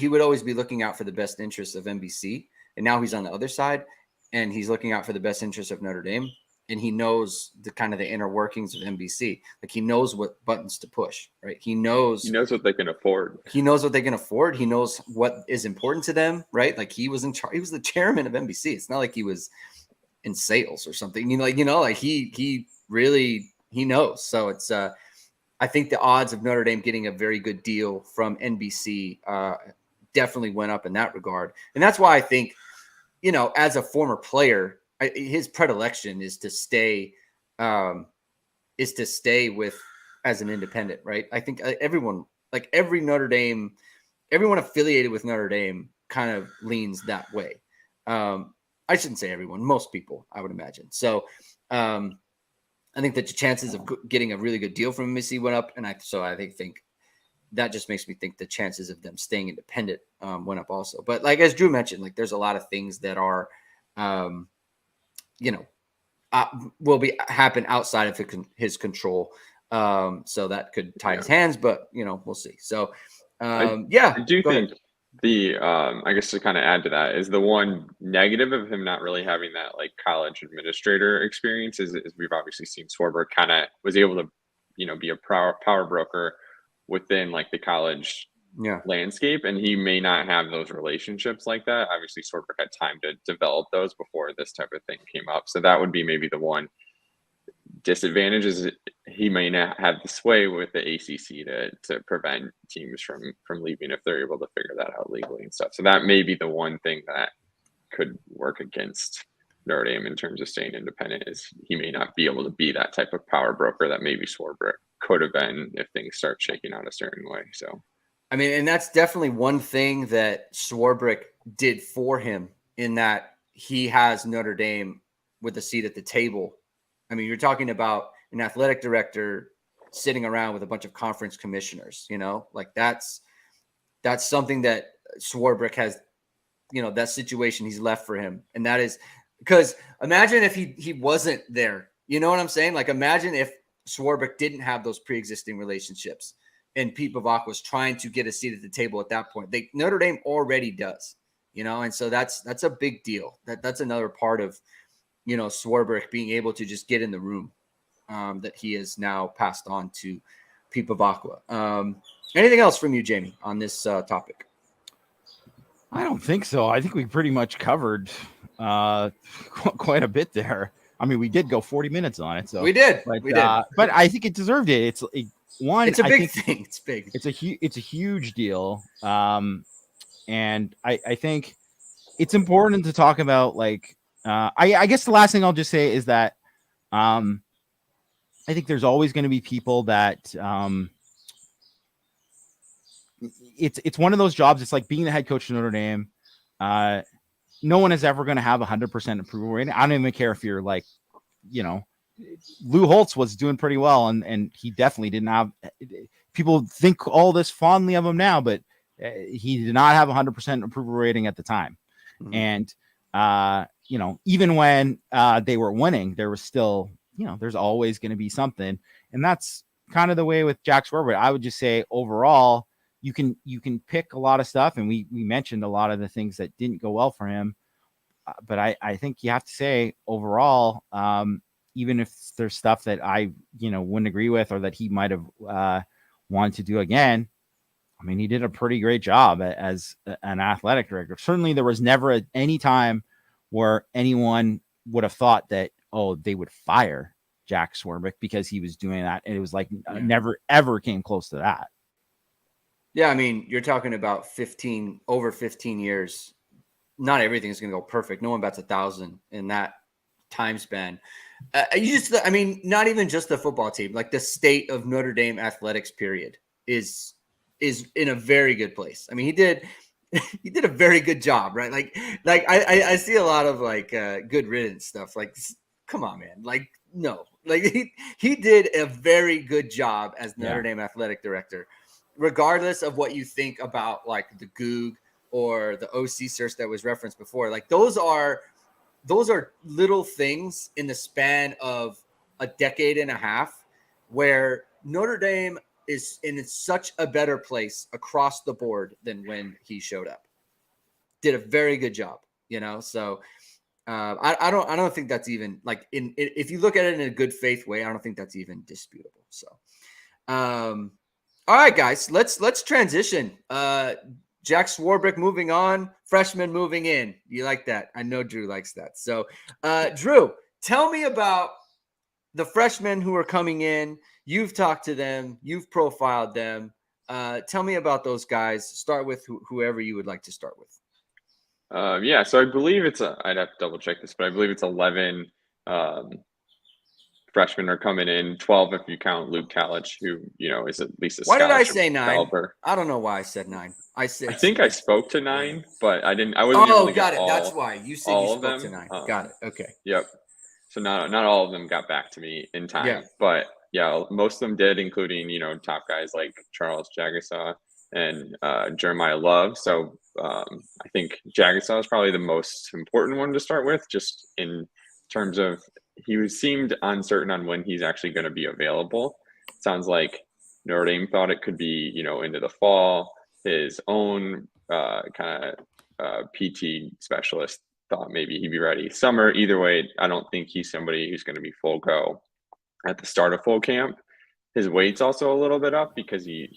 would always be looking out for the best interests of NBC. And now he's on the other side and he's looking out for the best interests of Notre Dame. And he knows the kind of the inner workings of NBC. Like he knows what buttons to push, right? He knows what they can afford. He knows what they can afford. He knows what is important to them, right? Like he was in charge. He was the chairman of NBC. It's not like he was in sales or something. Like he really knows. So it's I think the odds of Notre Dame getting a very good deal from NBC definitely went up in that regard. And that's why I think, as a former player, his predilection is to stay with as an independent, right? I think everyone, like everyone affiliated with Notre Dame kind of leans that way. I shouldn't say everyone, most people, I would imagine. So I think that the chances of getting a really good deal from NBC went up. And I think that just makes me think the chances of them staying independent went up also. But like, as Drew mentioned, like there's a lot of things that are, will happen outside of his control. So that could tie his hands, but we'll see. So, I do think I guess to kind of add to that is the one negative of him not really having that like college administrator experience is we've obviously seen Swarbrick kind of was able to, be a power broker within like the college landscape, and he may not have those relationships like that. Obviously Swarbrick had time to develop those before this type of thing came up, so that would be maybe the one disadvantage, is he may not have the sway with the ACC to prevent teams from leaving if they're able to figure that out legally and stuff. So that may be the one thing that could work against Notre Dame in terms of staying independent, is he may not be able to be that type of power broker that maybe Swarbrick could have been if things start shaking out a certain way. So I mean, and that's definitely one thing that Swarbrick did for him, in that he has Notre Dame with a seat at the table. I mean, you're talking about an athletic director sitting around with a bunch of conference commissioners, like that's something that Swarbrick has, that situation he's left for him. And that is because imagine if he wasn't there, you know what I'm saying? Like imagine if Swarbrick didn't have those pre-existing relationships and Pete Bevacqua was trying to get a seat at the table at that point. Notre Dame already does, and so that's a big deal. That's another part of, Swarbrick being able to just get in the room that he has now passed on to Pete Bevacqua. Anything else from you, Jamie, on this topic? I don't think so. I think we pretty much covered quite a bit there. I mean, we did go 40 minutes on it. So we did. But I think it deserved it. It's a big thing. It's big. It's a huge deal. And I think it's important to talk about, like, I guess the last thing I'll just say is that I think there's always going to be people that it's one of those jobs. It's like being the head coach of Notre Dame. No one is ever going to have 100% approval rating. I don't even care if you're like Lou Holtz was doing pretty well, and he definitely didn't have. People think all this fondly of him now, but he did not have 100% approval rating at the time. Mm-hmm. And even when they were winning, there was still, there's always going to be something, and that's kind of the way with Jack Swarbrick. I would just say overall, you can pick a lot of stuff, and we mentioned a lot of the things that didn't go well for him, but I think you have to say overall, even if there's stuff that I wouldn't agree with or that he might have wanted to do again, I mean, he did a pretty great job as an athletic director. Certainly, there was never any time where anyone would have thought that, they would fire Jack Swarbrick because he was doing that. And it was like never, ever came close to that. Yeah, I mean, you're talking about over 15 years. Not everything is going to go perfect. No one bats 1,000 in that time span. Not even just the football team, like the state of Notre Dame athletics period is in a very good place. I mean, he did a very good job, right? Like I see a lot of good riddance stuff. Like, come on, man. Like, no, like he did a very good job as Notre Dame athletic director, regardless of what you think about like the Goog or the OC search that was referenced before. Like those are little things in the span of a decade and a half where Notre Dame is in such a better place across the board than when he showed up. Did a very good job, So I don't think that's even like if you look at it in a good faith way, I don't think that's even disputable. So, all right, guys, let's transition. Jack Swarbrick moving on, freshman moving in. You like that? I know Drew likes that. So, Drew, tell me about the freshmen who are coming in. You've talked to them. You've profiled them. Tell me about those guys. Start with whoever you would like to start with. So I believe I'd have to double check this, but I believe it's 11 freshmen are coming in, 12 if you count Luke Talich, who, is at least a Why did I scholarship say 9? developer. I don't know why I said 9. I think I spoke to 9, but I wasn't able to got get it. all, That's why. You said you spoke to 9. Got it. Okay. Yep. So not all of them got back to me in time. Yeah. But yeah, most of them did, including, top guys like Charles Jagasaw and Jeremiah Love. So I think Jagasaw is probably the most important one to start with, just in terms of he seemed uncertain on when he's actually going to be available. Sounds like Notre Dame thought it could be, into the fall. His own kind of PT specialist thought maybe he'd be ready summer. Either way, I don't think he's somebody who's going to be full go at the start of fall camp. His weight's also a little bit up because he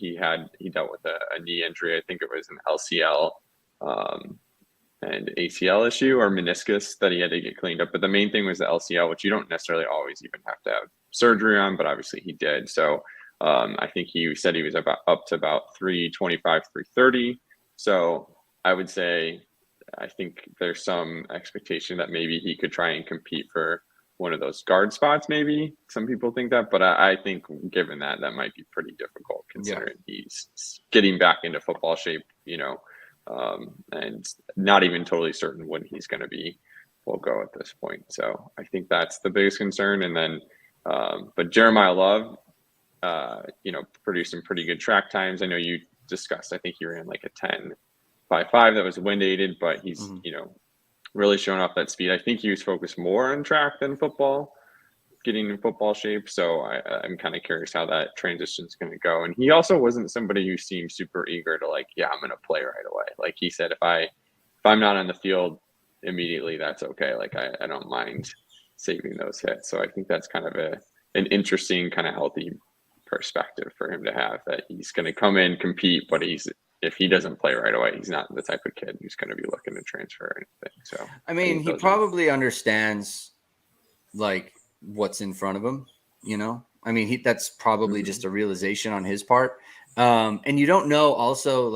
dealt with a knee injury. I think it was an LCL and ACL issue or meniscus that he had to get cleaned up. But the main thing was the LCL, which you don't necessarily always even have to have surgery on, but obviously he did. So I think he said he was up to about 325, 330. So I would say, I think there's some expectation that maybe he could try and compete for one of those guard spots. Maybe some people think that, but I think given that might be pretty difficult considering he's getting back into football shape, and not even totally certain when he's going to be full go at this point. So I think that's the biggest concern. And then, but Jeremiah Love, produced some pretty good track times. I know you discussed, I think he ran like a 10.55 that was wind aided, but he's, really showing off that speed. I think he was focused more on track than football, getting in football shape. So I'm kind of curious how that transition is going to go. And he also wasn't somebody who seemed super eager to I'm going to play right away. Like he said, if I'm not on the field immediately, that's okay. Like I don't mind saving those hits. So I think that's kind of an interesting kind of healthy perspective for him to have, that he's going to come in, compete, but if he doesn't play right away, he's not the type of kid who's going to be looking to transfer or anything. So I mean, he probably understands what's in front of him, I mean, that's probably just a realization on his part. And you don't know also,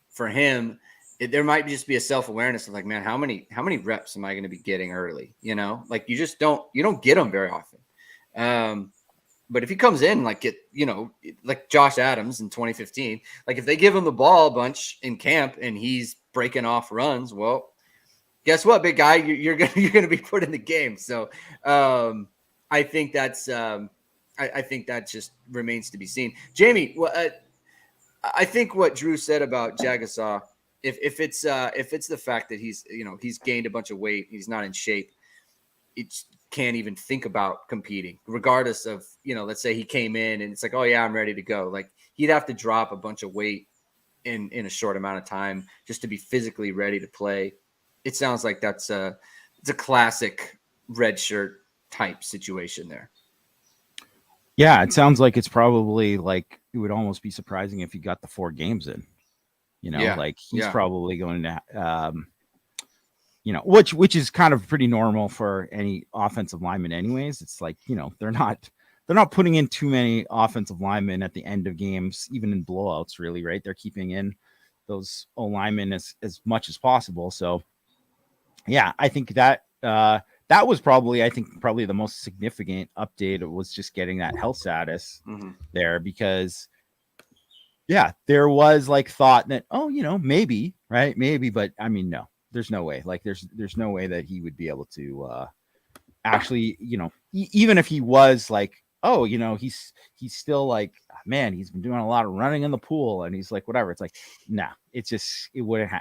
for him, there might just be a self-awareness of man, how many reps am I going to be getting early? You don't get them very often. But if he comes in like Josh Adams in 2015, if they give him the ball a bunch in camp and he's breaking off runs, well, guess what, big guy, you're gonna be put in the game. So I think that's I think that just remains to be seen. Jamie, I think what Drew said about Jagasaw, if it's the fact that he's gained a bunch of weight, he's not in shape, it can't even think about competing, regardless of, let's say he came in and it's like, oh yeah, I'm ready to go. Like, he'd have to drop a bunch of weight in a short amount of time just to be physically ready to play. It sounds like it's a classic red shirt type situation there. Yeah, it sounds like it's probably like it would almost be surprising if he got the 4 games in. Like he's probably going to, which is kind of pretty normal for any offensive lineman, anyways. It's like, they're not putting in too many offensive linemen at the end of games, even in blowouts, really, right? They're keeping in those O linemen as much as possible. So, yeah, I think that that was probably the most significant update. It was just getting that health status there, because there was like thought that, maybe, right? Maybe, but I mean, no, there's no way. Like there's no way that he would be able to actually, even if he was like, he's still like, man, he's been doing a lot of running in the pool and he's like, whatever. It's like, nah, it's just, it wouldn't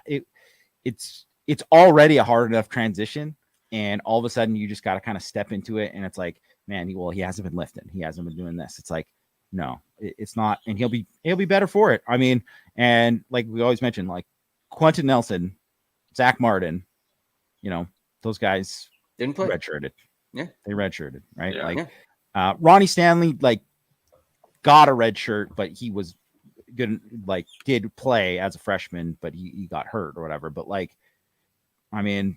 it's already a hard enough transition. And all of a sudden you just got to kind of step into it. And it's like, man, he hasn't been lifting. He hasn't been doing this. It's like, no, it's not. And he'll be better for it. I mean, and like we always mention, like Quentin Nelson, Zach Martin, those guys didn't play. Redshirted. Yeah. They redshirted, right? Yeah. Ronnie Stanley, like, got a red shirt, but he was good, like, did play as a freshman, but he got hurt or whatever. But like, I mean,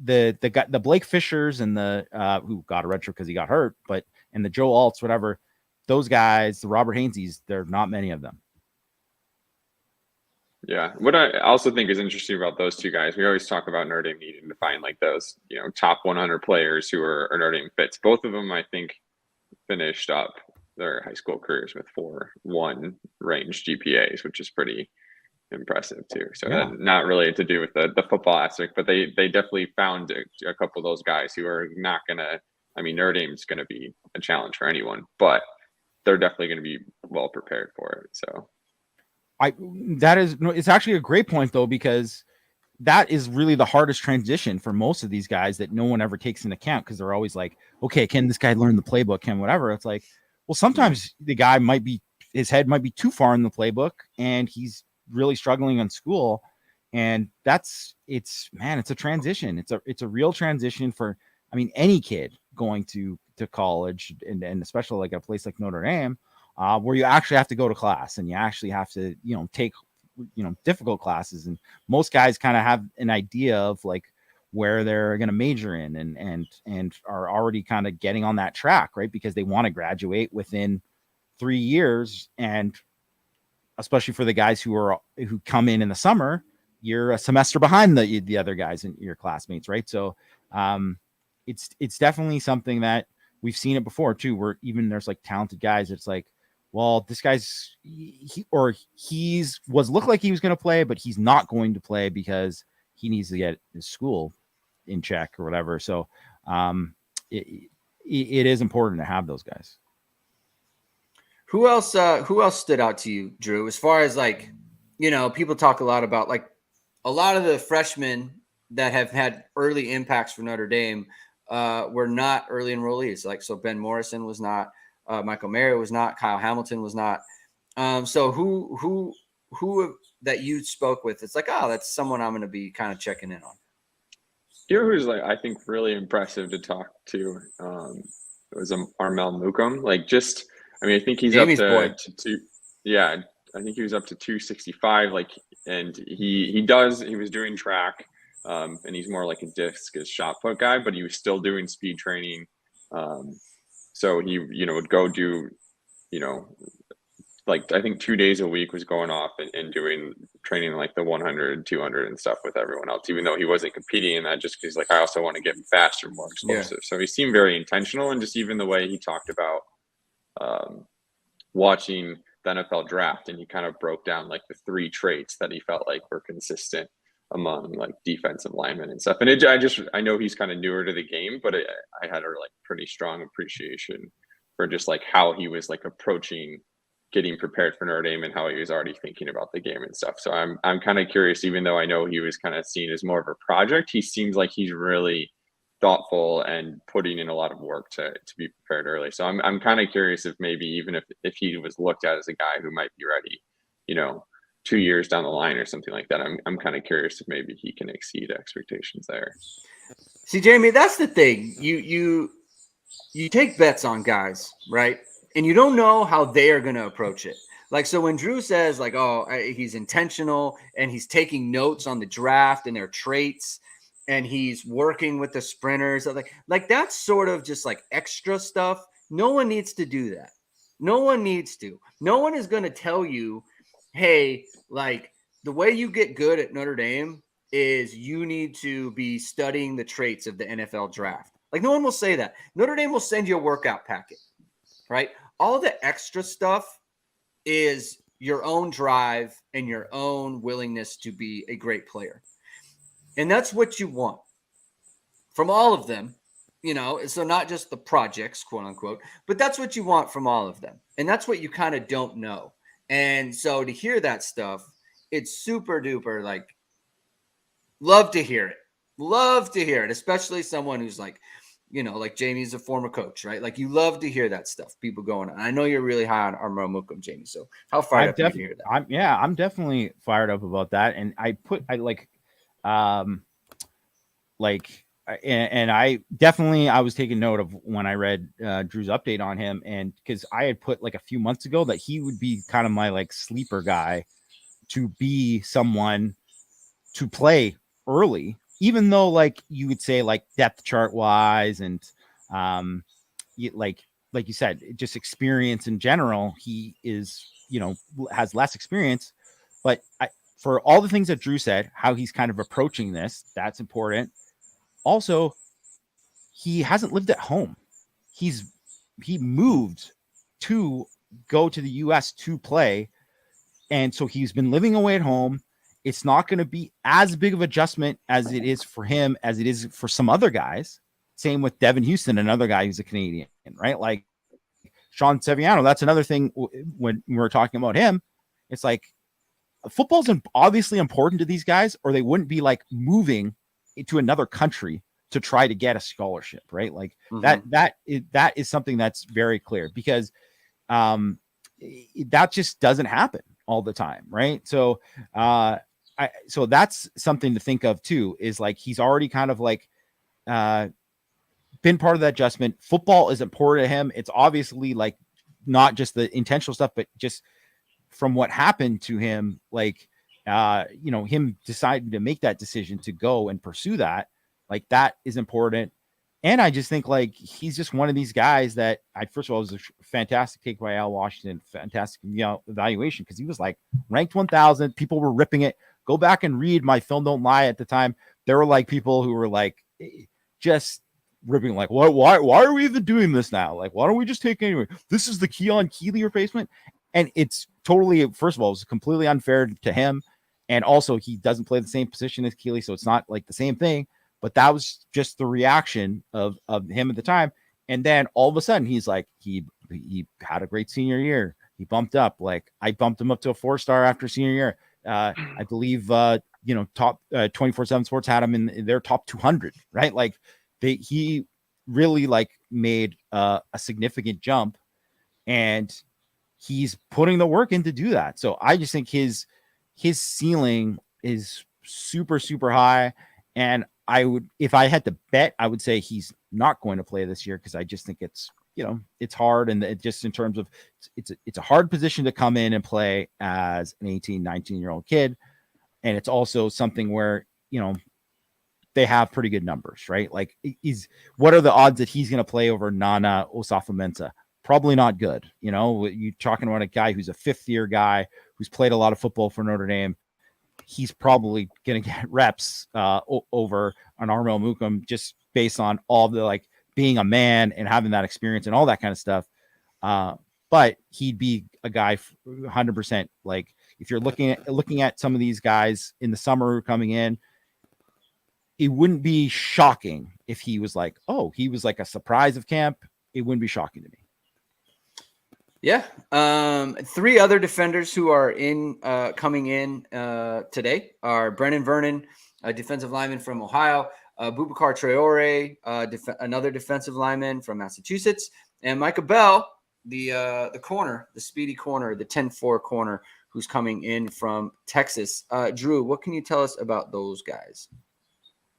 the Blake Fishers and the who got a red shirt because he got hurt, and the Joe Alts, whatever, those guys, the Robert Haineses, there are not many of them. Yeah. What I also think is interesting about those two guys, we always talk about Notre Dame needing to find like those, top 100 players who are Notre Dame fits. Both of them, I think, finished up their high school careers with 4.1 range GPAs, which is pretty impressive too. So not really to do with the football aspect, but they definitely found a couple of those guys who are not going to, I mean, Notre Dame's going to be a challenge for anyone, but they're definitely going to be well prepared for it. So it's actually a great point though, because that is really the hardest transition for most of these guys that no one ever takes into account, because they're always like, okay, can this guy learn the playbook? Can whatever? It's like, well, sometimes the guy his head might be too far in the playbook and he's really struggling on school. And it's a transition. It's a real transition for, I mean, any kid going to college and especially like a place like Notre Dame, where you actually have to go to class and you actually have to, take, difficult classes. And most guys kind of have an idea of like where they're going to major in and are already kind of getting on that track, right? Because they want to graduate within 3 years. And especially for the guys who come in the summer, you're a semester behind the other guys and your classmates, right? So it's definitely something that we've seen it before too, where even there's like talented guys. It's like, well, this guy's looked like he was going to play, but he's not going to play because he needs to get his school in check or whatever. So it is important to have those guys. Who else stood out to you, Drew, as far as like, people talk a lot about like a lot of the freshmen that have had early impacts for Notre Dame were not early enrollees. Like, so Ben Morrison was not, Michael Mayer was not, Kyle Hamilton was not. So who that you spoke with, it's like, oh, that's someone I'm going to be kind of checking in on. Who's like, I think really impressive to talk to was Armel Mukum. Like, just, I mean, I think he's Jamie's up to yeah, I think he was up to 265. Like, and he was doing track, and he's more like a discus shot put guy, but he was still doing speed training. So he, would go do, like, I think 2 days a week was going off and doing training like the 100, 200 and stuff with everyone else, even though he wasn't competing in that, just because like, I also want to get faster, more explosive. Yeah. So he seemed very intentional, and just even the way he talked about watching the NFL draft, and he kind of broke down like the 3 traits that he felt like were consistent among like defensive linemen and stuff. And I know he's kind of newer to the game, but I had a like pretty strong appreciation for just like how he was like approaching getting prepared for Notre Dame and how he was already thinking about the game and stuff. So I'm kind of curious, even though I know he was kind of seen as more of a project, he seems like he's really thoughtful and putting in a lot of work to be prepared early. So I'm kind of curious if maybe even if he was looked at as a guy who might be ready, 2 years down the line or something like that. I'm kind of curious if maybe he can exceed expectations there. See, Jamie, that's the thing. You take bets on guys, right? And you don't know how they are going to approach it. Like, so when Drew says like, oh, he's intentional and he's taking notes on the draft and their traits and he's working with the sprinters, like that's sort of just like extra stuff. No one needs to do that. No one needs to. No one is going to tell you, hey, like the way you get good at Notre Dame is you need to be studying the traits of the NFL draft. Like no one will say that. Notre Dame will send you a workout packet, right? All the extra stuff is your own drive and your own willingness to be a great player. And that's what you want from all of them, so not just the projects, quote unquote, but that's what you want from all of them. And that's what you kind of don't know. And so to hear that stuff, it's super duper, like, love to hear it. Love to hear it, especially someone who's like, like Jamie's a former coach, right? Like you love to hear that stuff. People going on. I know you're really high on Armor Mukum, Jamie. So how fired up are you to hear that? I'm definitely fired up about that. And I was taking note of when I read Drew's update on him, and because I had put like a few months ago that he would be kind of my like sleeper guy to be someone to play early. Even though, like you would say, like depth chart wise, and like you said, just experience in general, he is has less experience. But for all the things that Drew said, how he's kind of approaching this, that's important. Also, he hasn't lived at home. He moved to go to the U.S. to play, and so he's been living away at home. It's not going to be as big of adjustment as it is for him as it is for some other guys. Same with Devin Houston, another guy who's a Canadian, right? Like Sean Seviano. That's another thing when we were talking about him. It's like football's obviously important to these guys, or they wouldn't be like moving to another country to try to get a scholarship, right? Like that is something that's very clear because that just doesn't happen all the time, right? So so that's something to think of too, is like he's already kind of like been part of that adjustment. Football is important to him. It's obviously like not just the intentional stuff, but just from what happened to him, like him deciding to make that decision to go and pursue that, like that is important. And I just think like he's just one of these guys that first of all, it was a fantastic take by Al Washington, fantastic evaluation, because he was like ranked 1,000. People were ripping it. Go back and read my Film Don't Lie at the time. There were like people who were like just ripping, like, why are we even doing this now? Like, why don't we just take it anyway? This is the Keon Keeley replacement. And it's totally, first of all, it's completely unfair to him. And also he doesn't play the same position as Keeley, so it's not like the same thing. But that was just the reaction of him at the time. And then all of a sudden he's like, he had a great senior year. He bumped up. Like I bumped him up to a 4-star after senior year. I believe, top 24/7 Sports had him in their top 200, right? Like he really like made a significant jump, and he's putting the work in to do that. So I just think his ceiling is super, super high. And I would, if I had to bet, I would say he's not going to play this year, because I just think it's, it's hard. And it just in terms of it's a hard position to come in and play as an 18, 19-year-old kid. And it's also something where, they have pretty good numbers, right? Like what are the odds that he's going to play over Nana Osafo-Mensah? Probably not good. You're talking about a guy who's a 5th-year guy who's played a lot of football for Notre Dame. He's probably going to get reps over an Armel Mukum, just based on all the like being a man and having that experience and all that kind of stuff. But he'd be a guy 100% like if you're looking at some of these guys in the summer coming in, it wouldn't be shocking if he was like, oh, he was like a surprise of camp. It wouldn't be shocking to me. Yeah. 3 other defenders who are coming in today are Brennan Vernon, a defensive lineman from Ohio, Bubakar Traore, another defensive lineman from Massachusetts, and Micah Bell, the corner, the speedy corner, the 10-4 corner, who's coming in from Texas. Drew, what can you tell us about those guys?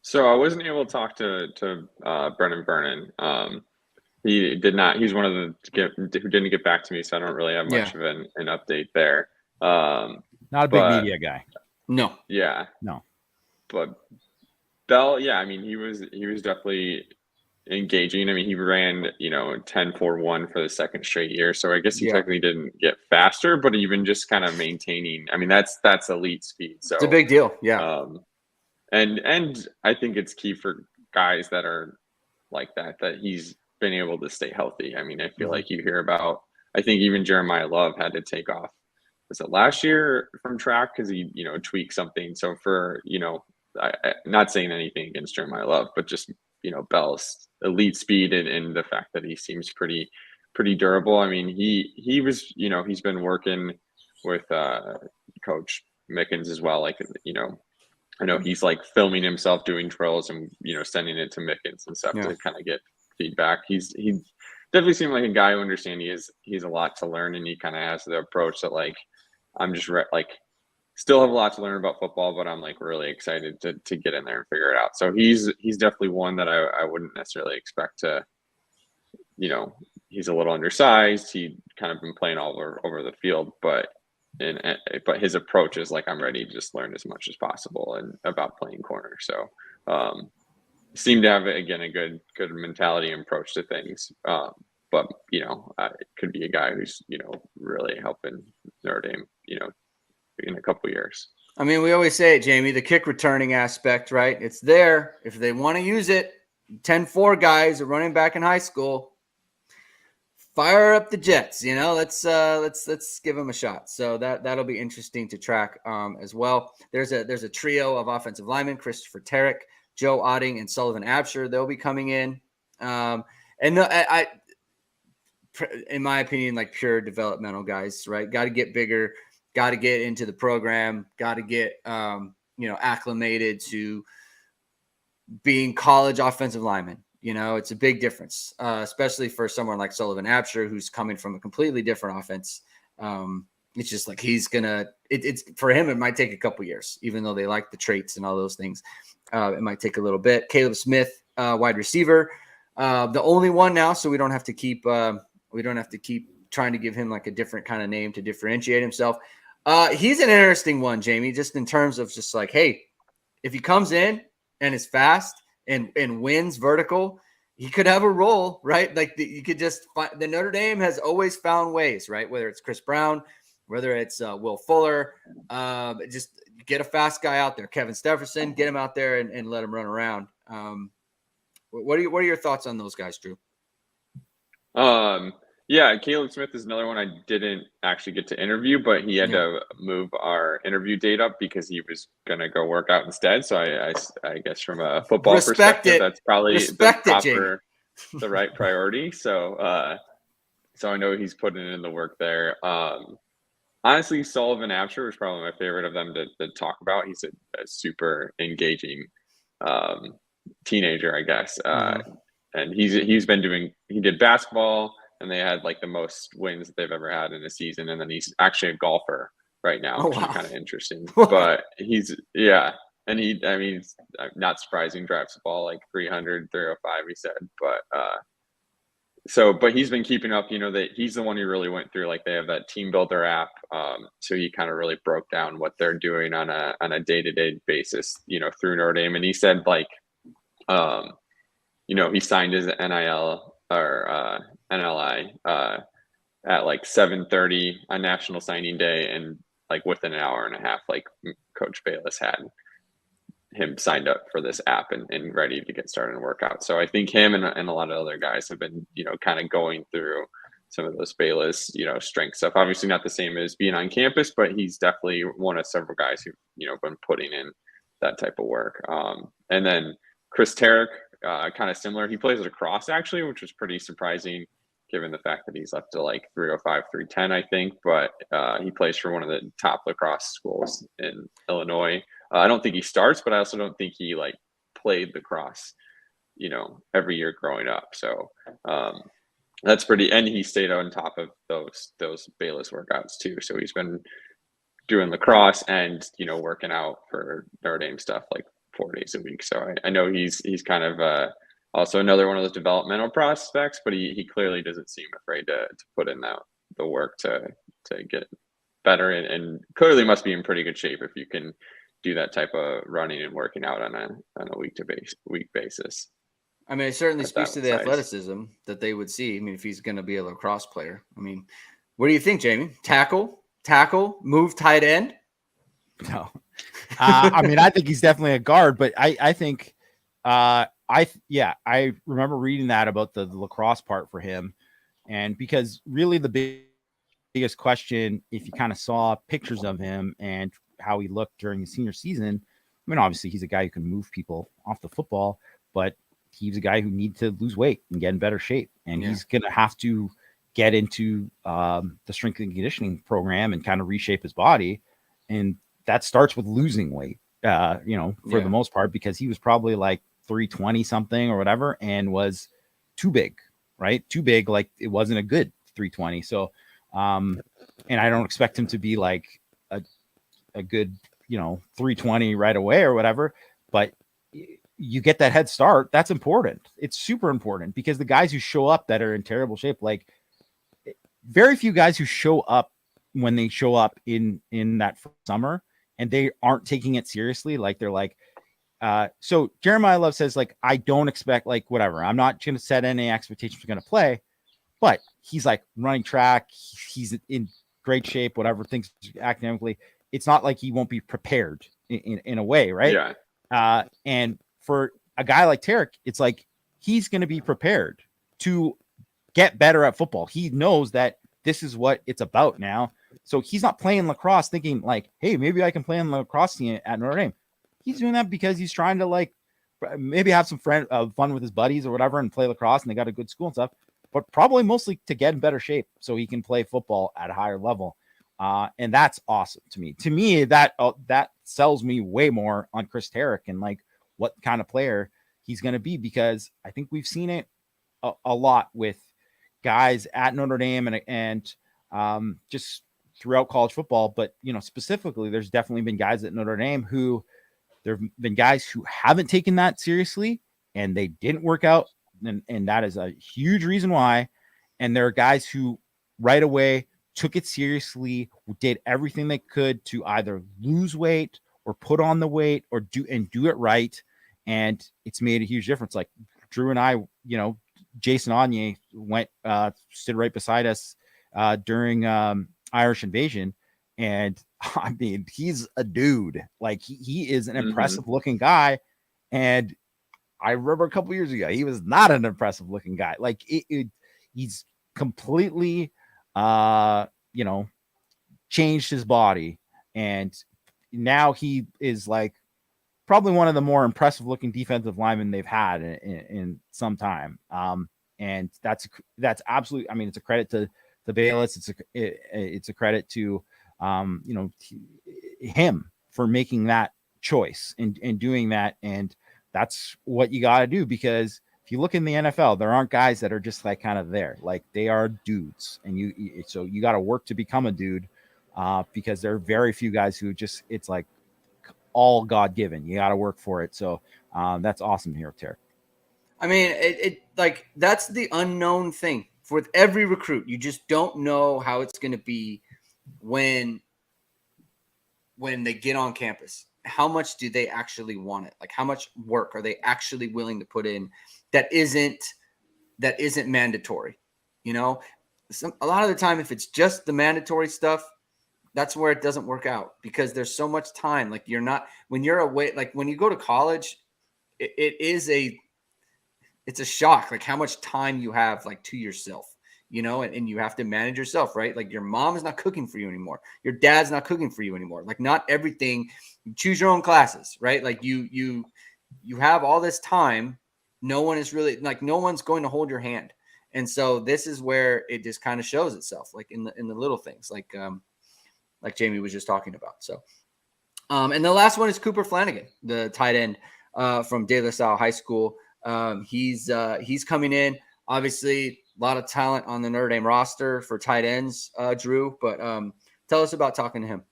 So I wasn't able to talk to Brennan Vernon. He did not. He's one of the who didn't get back to me, so I don't really have much of an update there. Not a big media guy. No. Yeah. No. But Bell, yeah, I mean, he was definitely engaging. I mean, he ran 10-4-1 for the second straight year, so I guess he technically didn't get faster, but even just kind of maintaining. I mean, that's elite speed. So it's a big deal. Yeah. And I think it's key for guys that are like that he's been able to stay healthy. I mean, I feel like you hear about, I think even Jeremiah Love had to take off, was it last year from track because he, tweaked something. So for, I not saying anything against Jeremiah Love, but just, Bell's elite speed and the fact that he seems pretty durable. I mean, he was, he's been working with Coach Mickens as well. Like, I know he's like filming himself doing drills and, sending it to Mickens and stuff to kind of get feedback. He definitely seemed like a guy who understands he's a lot to learn, and he kind of has the approach that like, I'm just still have a lot to learn about football, but I'm like really excited to get in there and figure it out. So he's definitely one that I wouldn't necessarily expect to, he's a little undersized. He kind of been playing all over the field, but his approach is like, I'm ready to just learn as much as possible and about playing corner. So seemed to have again a good mentality and approach to things. But it could be a guy who's really helping Notre Dame in a couple years. I mean, we always say it, Jamie, the kick returning aspect, right? It's there if they want to use it. 10-4 guys are running back in high school. Fire up the Jets, let's give them a shot. So that'll be interesting to track as well. There's a trio of offensive linemen: Christopher Tarrick, Joe Otting, and Sullivan Absher. They'll be coming in. In my opinion, like pure developmental guys, right? Got to get bigger, got to get into the program, got to get acclimated to being college offensive linemen. It's a big difference, especially for someone like Sullivan Absher, who's coming from a completely different offense. It's just like it's for him, it might take a couple years, even though they like the traits and all those things. It might take a little bit. Caleb Smith, wide receiver, the only one now, so we don't have to keep trying to give him like a different kind of name to differentiate himself. He's an interesting one, Jamie, just in terms of just like, hey, if he comes in and is fast and wins vertical, he could have a role, right? Like you could just find, the Notre Dame has always found ways, right? Whether it's Chris Brown, whether it's Will Fuller, just get a fast guy out there. Kevin Stephenson, get him out there and let him run around. What are your thoughts on those guys, Drew? Yeah, Caleb Smith is another one I didn't actually get to interview, but he had to move our interview date up because he was going to go work out instead. So I guess from a football perspective, that's probably the right priority. So I know he's putting in the work there. Honestly, Sullivan Absher was probably my favorite of them to talk about. He's a super engaging teenager, I guess. And he did basketball, and they had like the most wins that they've ever had in a season. And then he's actually a golfer right now, which is kind of interesting. But he's not surprising, drives the ball like 300, 305, he said. But he's been keeping up, that he's the one who really went through, like they have that team builder app. So he kind of really broke down what they're doing on a day-to-day basis, through Notre Dame. And he said like, he signed his NIL or NLI at like 7:30 on National Signing Day, and like within an hour and a half, like Coach Bayless had him signed up for this app and ready to get started and work out. So I think him and a lot of other guys have been, kind of going through some of those Bayless, strength stuff. Obviously not the same as being on campus, but he's definitely one of several guys who, been putting in that type of work. And then Chris Tarek, kind of similar. He plays lacrosse actually, which was pretty surprising given the fact that he's up to like 305, 310, I think. But he plays for one of the top lacrosse schools in Illinois. I don't think he starts, but I also don't think he like played lacrosse, every year growing up. So that's pretty, and he stayed on top of those Bayless workouts too. So he's been doing lacrosse and, working out for Notre Dame stuff like 4 days a week. So I know he's kind of also another one of those developmental prospects, but he clearly doesn't seem afraid to put in the work to get better, and clearly must be in pretty good shape if you can do that type of running and working out on a week basis. I mean, it certainly speaks to the size. athleticism that they would see. I mean, if he's going to be a lacrosse player. I mean, what do you think, Jamie? Tackle, move, tight end? No. I mean, I think he's definitely a guard, but I think I remember reading that about the lacrosse part for him. And because really the biggest question, if you kind of saw pictures of him and how he looked during his senior season, I mean, obviously he's a guy who can move people off the football, but he's a guy who needs to lose weight and get in better shape. And he's going to have to get into the strength and conditioning program and kind of reshape his body. And that starts with losing weight, for the most part, because he was probably like 320 something or whatever and was too big, right? Too big. Like it wasn't a good 320. So, and I don't expect him to be like a good, 320 right away or whatever, but you get that head start. That's important. It's super important because the guys who show up that are in terrible shape, like very few guys who show up when they show up in that summer and they aren't taking it seriously. Like they're like, so Jeremiah Love says like, I don't expect like, whatever. I'm not going to set any expectations for going to play, but he's like running track. He's in great shape, whatever things academically. It's not like he won't be prepared in a way. Right. Yeah. And for a guy like Tarek, it's like, he's going to be prepared to get better at football. He knows that this is what it's about now. So he's not playing lacrosse thinking like, hey, maybe I can play in the lacrosse team at Notre Dame. He's doing that because he's trying to like maybe have some fun with his buddies or whatever and play lacrosse, and they got a good school and stuff, but probably mostly to get in better shape so he can play football at a higher level. And that's awesome to me. To me, that sells me way more on Chris Tarek and like what kind of player he's going to be, because I think we've seen it a lot with guys at Notre Dame and just throughout college football. But, specifically, there's definitely been guys at Notre Dame who there have been guys who haven't taken that seriously and they didn't work out. And that is a huge reason why. And there are guys who right away took it seriously, did everything they could to either lose weight or put on the weight or do it right. And it's made a huge difference. Like Drew and I, Jason Anye stood right beside us during Irish Invasion. And I mean, he's a dude. Like he is an impressive looking guy. And I remember a couple years ago, he was not an impressive looking guy. Like he's completely, changed his body. And now he is like probably one of the more impressive looking defensive linemen they've had in some time. And that's absolutely, I mean, it's a credit to the Bayless. It's a credit to, him for making that choice and doing that. And that's what you got to do, because if you look in the NFL, there aren't guys that are just like kind of there, like they are dudes, and so you got to work to become a dude, because there are very few guys who just, it's like all God-given. You got to work for it. So that's awesome to hear, Tarek. I mean, it like that's the unknown thing for every recruit. You just don't know how it's going to be when they get on campus. How much do they actually want it? Like how much work are they actually willing to put in that isn't mandatory? A lot of the time, if it's just the mandatory stuff, that's where it doesn't work out, because there's so much time. Like when you're away, like when you go to college, it's a shock, like how much time you have like to yourself. and you have to manage yourself, right? Like your mom is not cooking for you anymore. Your dad's not cooking for you anymore. Like not everything, you choose your own classes, right? Like you have all this time. No one is really no one's going to hold your hand. And so this is where it just kind of shows itself, like in the little things, like Jamie was just talking about. So, and the last one is Cooper Flanagan, the tight end from De La Salle High School. He's coming in. Obviously, a lot of talent on the Notre Dame roster for tight ends, Drew. But tell us about talking to him.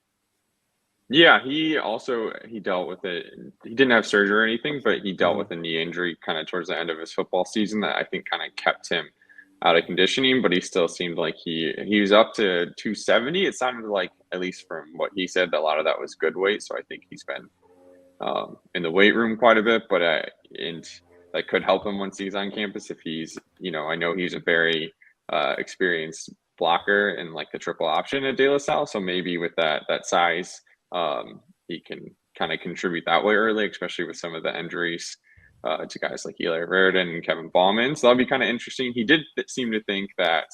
Yeah, he dealt with it. He didn't have surgery or anything, but he dealt with a knee injury kind of towards the end of his football season that I think kind of kept him out of conditioning, but he still seemed like he was up to 270. It sounded like, at least from what he said, that a lot of that was good weight. So I think he's been in the weight room quite a bit, but and that could help him once he's on campus if he's, I know he's a very experienced blocker and like the triple option at De La Salle. So maybe with that size, he can kind of contribute that way early, especially with some of the injuries to guys like Eli Reardon and Kevin Ballman. So that'll be kind of interesting. He did seem to think that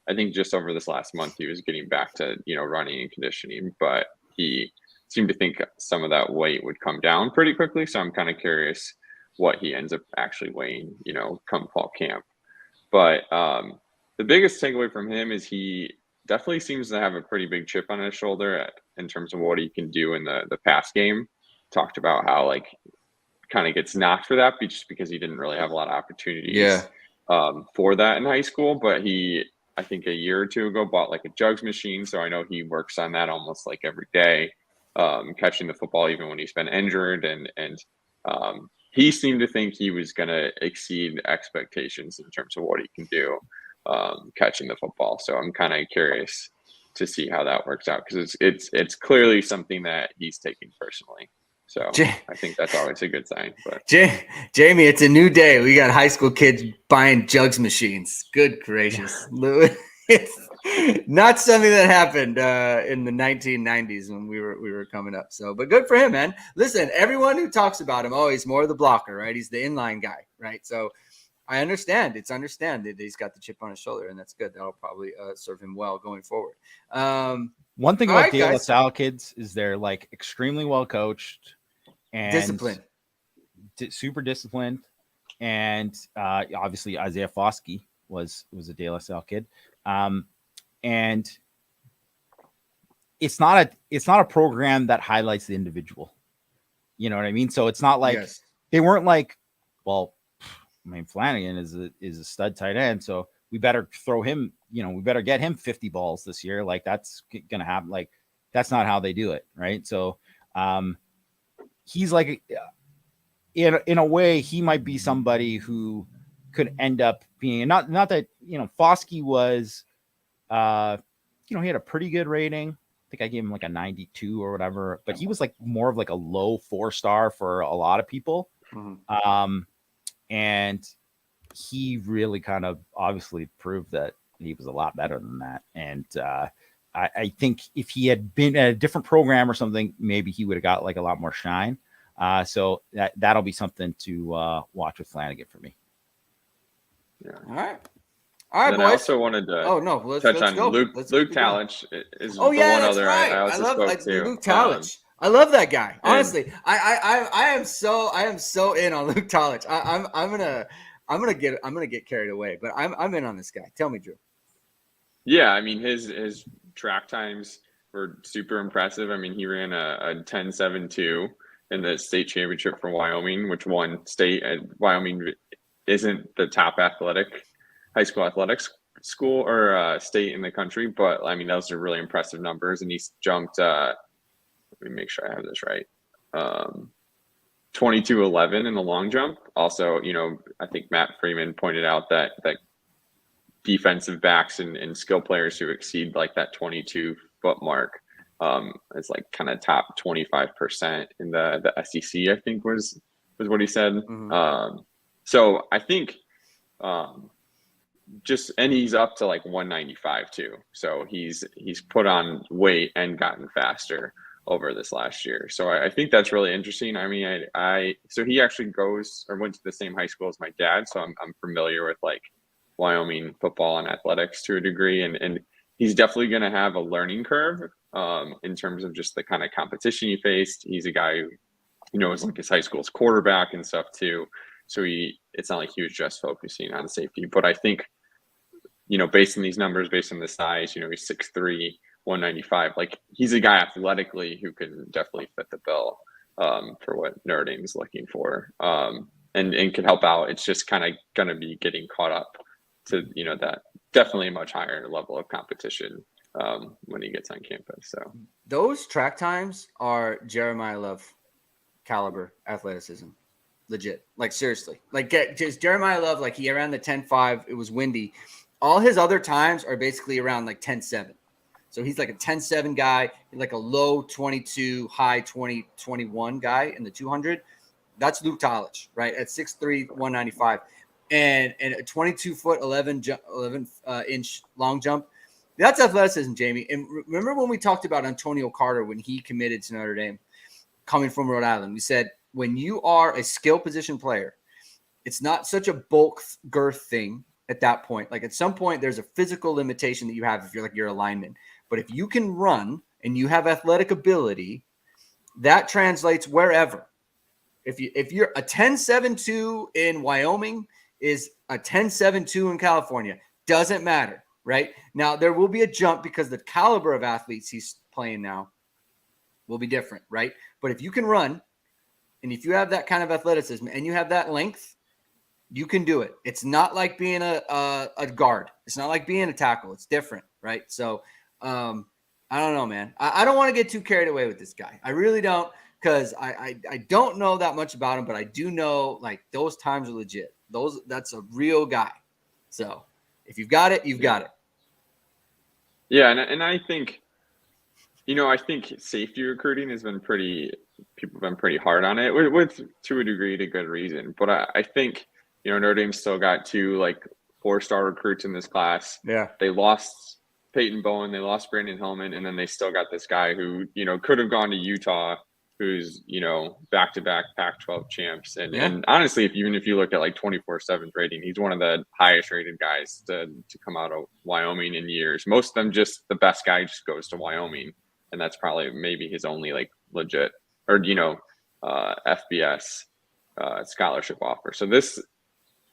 I think just over this last month he was getting back to running and conditioning, but he seemed to think some of that weight would come down pretty quickly. So I'm kind of curious what he ends up actually weighing, come fall camp. But the biggest takeaway from him is he definitely seems to have a pretty big chip on his shoulder in terms of what he can do in the pass game. Talked about how kind of gets knocked for that just because he didn't really have a lot of opportunities for that in high school. But he, I think a year or two ago, bought like a jugs machine. So I know he works on that almost like every day, catching the football even when he's been injured. And he seemed to think he was going to exceed expectations in terms of what he can do catching the football. So I'm kind of curious to see how that works out because it's clearly something that he's taking personally. So I think that's always a good sign. But Jamie, it's a new day. We got high school kids buying jugs machines. Good gracious. It's not something that happened in the 1990s when we were coming up. So, but good for him, man. Listen, everyone who talks about him, he's more of the blocker, right? He's the inline guy, right? So I understand. Understand that he's got the chip on his shoulder, and that's good. That'll probably serve him well going forward. One thing about De La Salle kids is they're extremely well coached and disciplined, super disciplined. And obviously Isaiah Foskey was a De La Salle kid. And it's not a program that highlights the individual. You know what I mean? So it's not like they weren't Flanagan is a stud tight end, so we better throw him, we better get him 50 balls this year. That's going to happen. That's not how they do it. Right. So, he's in a way, he might be somebody who could end up being not that, Foskey was, he had a pretty good rating. I think I gave him a 92 or whatever, but he was more of a low 4-star for a lot of people. Mm-hmm. And he really kind of obviously proved that he was a lot better than that. And I think if he had been at a different program or something, maybe he would have got a lot more shine. So that'll be something to watch with Flanagan for me. Yeah. All right, boys. I also wanted to touch on Luke Talich is the one other right. I also spoke to. Luke Talich. I love that guy. Honestly, I am so in on Luke Talich. I'm gonna get carried away, but I'm in on this guy. Tell me, Drew. Yeah, I mean his track times were super impressive. I mean he ran a 10.72 in the state championship for Wyoming, which won state. Wyoming isn't the top high school athletics school or state in the country, but I mean those are really impressive numbers. And he's jumped. Let me make sure I have this right. 22.11 in the long jump. Also, I think Matt Freeman pointed out that defensive backs and skill players who exceed that 22-foot mark is kind of top 25% in the SEC, I think was what he said. Mm-hmm. So I think and he's up to 195 too. So he's put on weight and gotten faster over this last year. So I think that's really interesting. I mean, so he actually went to the same high school as my dad. So I'm familiar with Wyoming football and athletics to a degree. And he's definitely going to have a learning curve in terms of just the kind of competition he faced. He's a guy who, is like his high school's quarterback and stuff too. So it's not like he was just focusing on safety. But I think, based on these numbers, based on the size, he's 6'3", 195. Like, he's a guy athletically who can definitely fit the bill for what Notre Dame is looking for, and can help out. It's just kind of going to be getting caught up to, that definitely a much higher level of competition when he gets on campus. So those track times are Jeremiah Love caliber athleticism. Legit. Like, seriously. Like, just Jeremiah Love, like, he ran the 10.5. It was windy. All his other times are basically around like 10.7. So he's like a 10.7 guy, like a low 22, high 21 guy in the 200. That's Luke Tolich, right? At 6'3", 195. And a 22-foot, 11-inch long jump. That's athleticism, Jamie. And remember when we talked about Antonio Carter when he committed to Notre Dame, coming from Rhode Island? We said when you are a skill position player, it's not such a bulk girth thing at that point. Like, at some point, there's a physical limitation that you have if you're like your lineman. But if you can run and you have athletic ability, that translates wherever. If you're a 10.72 in Wyoming is a 10.72 in California, doesn't matter, right? Now, there will be a jump because the caliber of athletes he's playing now will be different, right? But if you can run and if you have that kind of athleticism and you have that length, you can do it. It's not like being a guard. It's not like being a tackle. It's different, right? So I don't know, man. I don't want to get too carried away with this guy. I really don't, because I don't know that much about him, but I do know, like, those times are legit. That's a real guy. So if you've got it, you've got it. Yeah, and I think, I think safety recruiting has been people have been pretty hard on it with to a degree, to good reason. But I think, Notre Dame still got 2 like 4-star recruits in this class. Yeah. They lost Peyton Bowen, they lost Brandon Hillman, and then they still got this guy who, could have gone to Utah, who's, back-to-back Pac-12 champs. And honestly, if you look at like 24/7 rating, he's one of the highest rated guys to come out of Wyoming in years. Most of them, just the best guy just goes to Wyoming. And that's probably maybe his only like legit or, FBS scholarship offer. So this,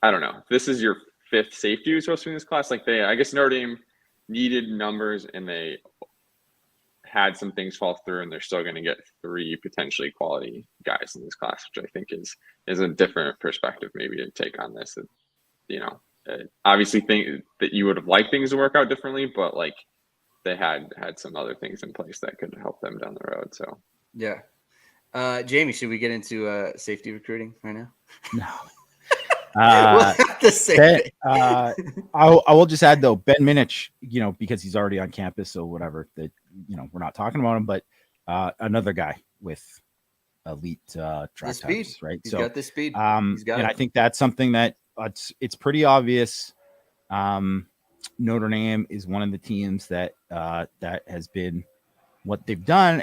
I don't know, this is your 5th safety who's supposed to be in this class. Like, I guess Notre Dame needed numbers and they had some things fall through, and they're still going to get 3 potentially quality guys in this class, which I think is a different perspective maybe to take on this. Obviously think that you would have liked things to work out differently, but like they had some other things in place that could help them down the road. So yeah. Jamie, should we get into safety recruiting right now? No. We'll have to say I will just add, though, Ben Minich, because he's already on campus, so whatever, that we're not talking about him, but another guy with elite track times, right? He's got the speed. And I think that's something that it's pretty obvious. Notre Dame is one of the teams that has been what they've done,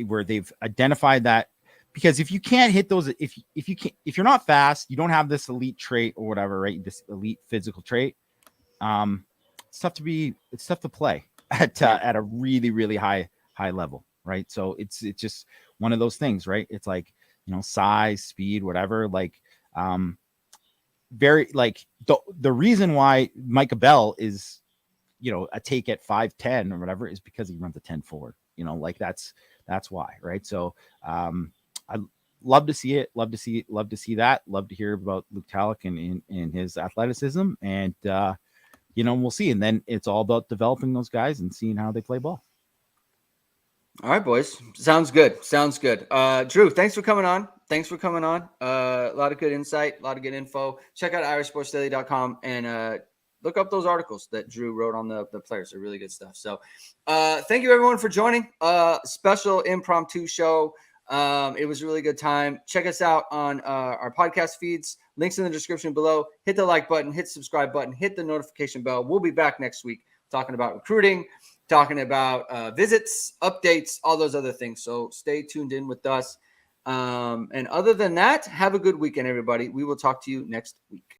where they've identified that. Because if you can't hit those, if you're not fast, you don't have this elite trait or whatever, right? This elite physical trait. It's tough to play at a really, really high level, right? So it's just one of those things, right? It's like, size, speed, whatever. Like, very like the reason why Micah Bell is, a take at 5'10" or whatever is because he runs a 10 forward. Like that's why, right? So I love to see it. Love to see that. Love to hear about Luke Tolich and his athleticism. And, we'll see. And then it's all about developing those guys and seeing how they play ball. All right, boys. Sounds good. Drew, thanks for coming on. A lot of good insight, a lot of good info. Check out irishsportsdaily.com and look up those articles that Drew wrote on the players. They're really good stuff. So thank you, everyone, for joining. Special impromptu show. It was a really good time. Check us out on our podcast feeds. Links in the description below. Hit the like button, hit the subscribe button, hit the notification bell. We'll be back next week talking about recruiting, talking about visits, updates, all those other things. So stay tuned in with us. And other than that, have a good weekend, everybody. We will talk to you next week.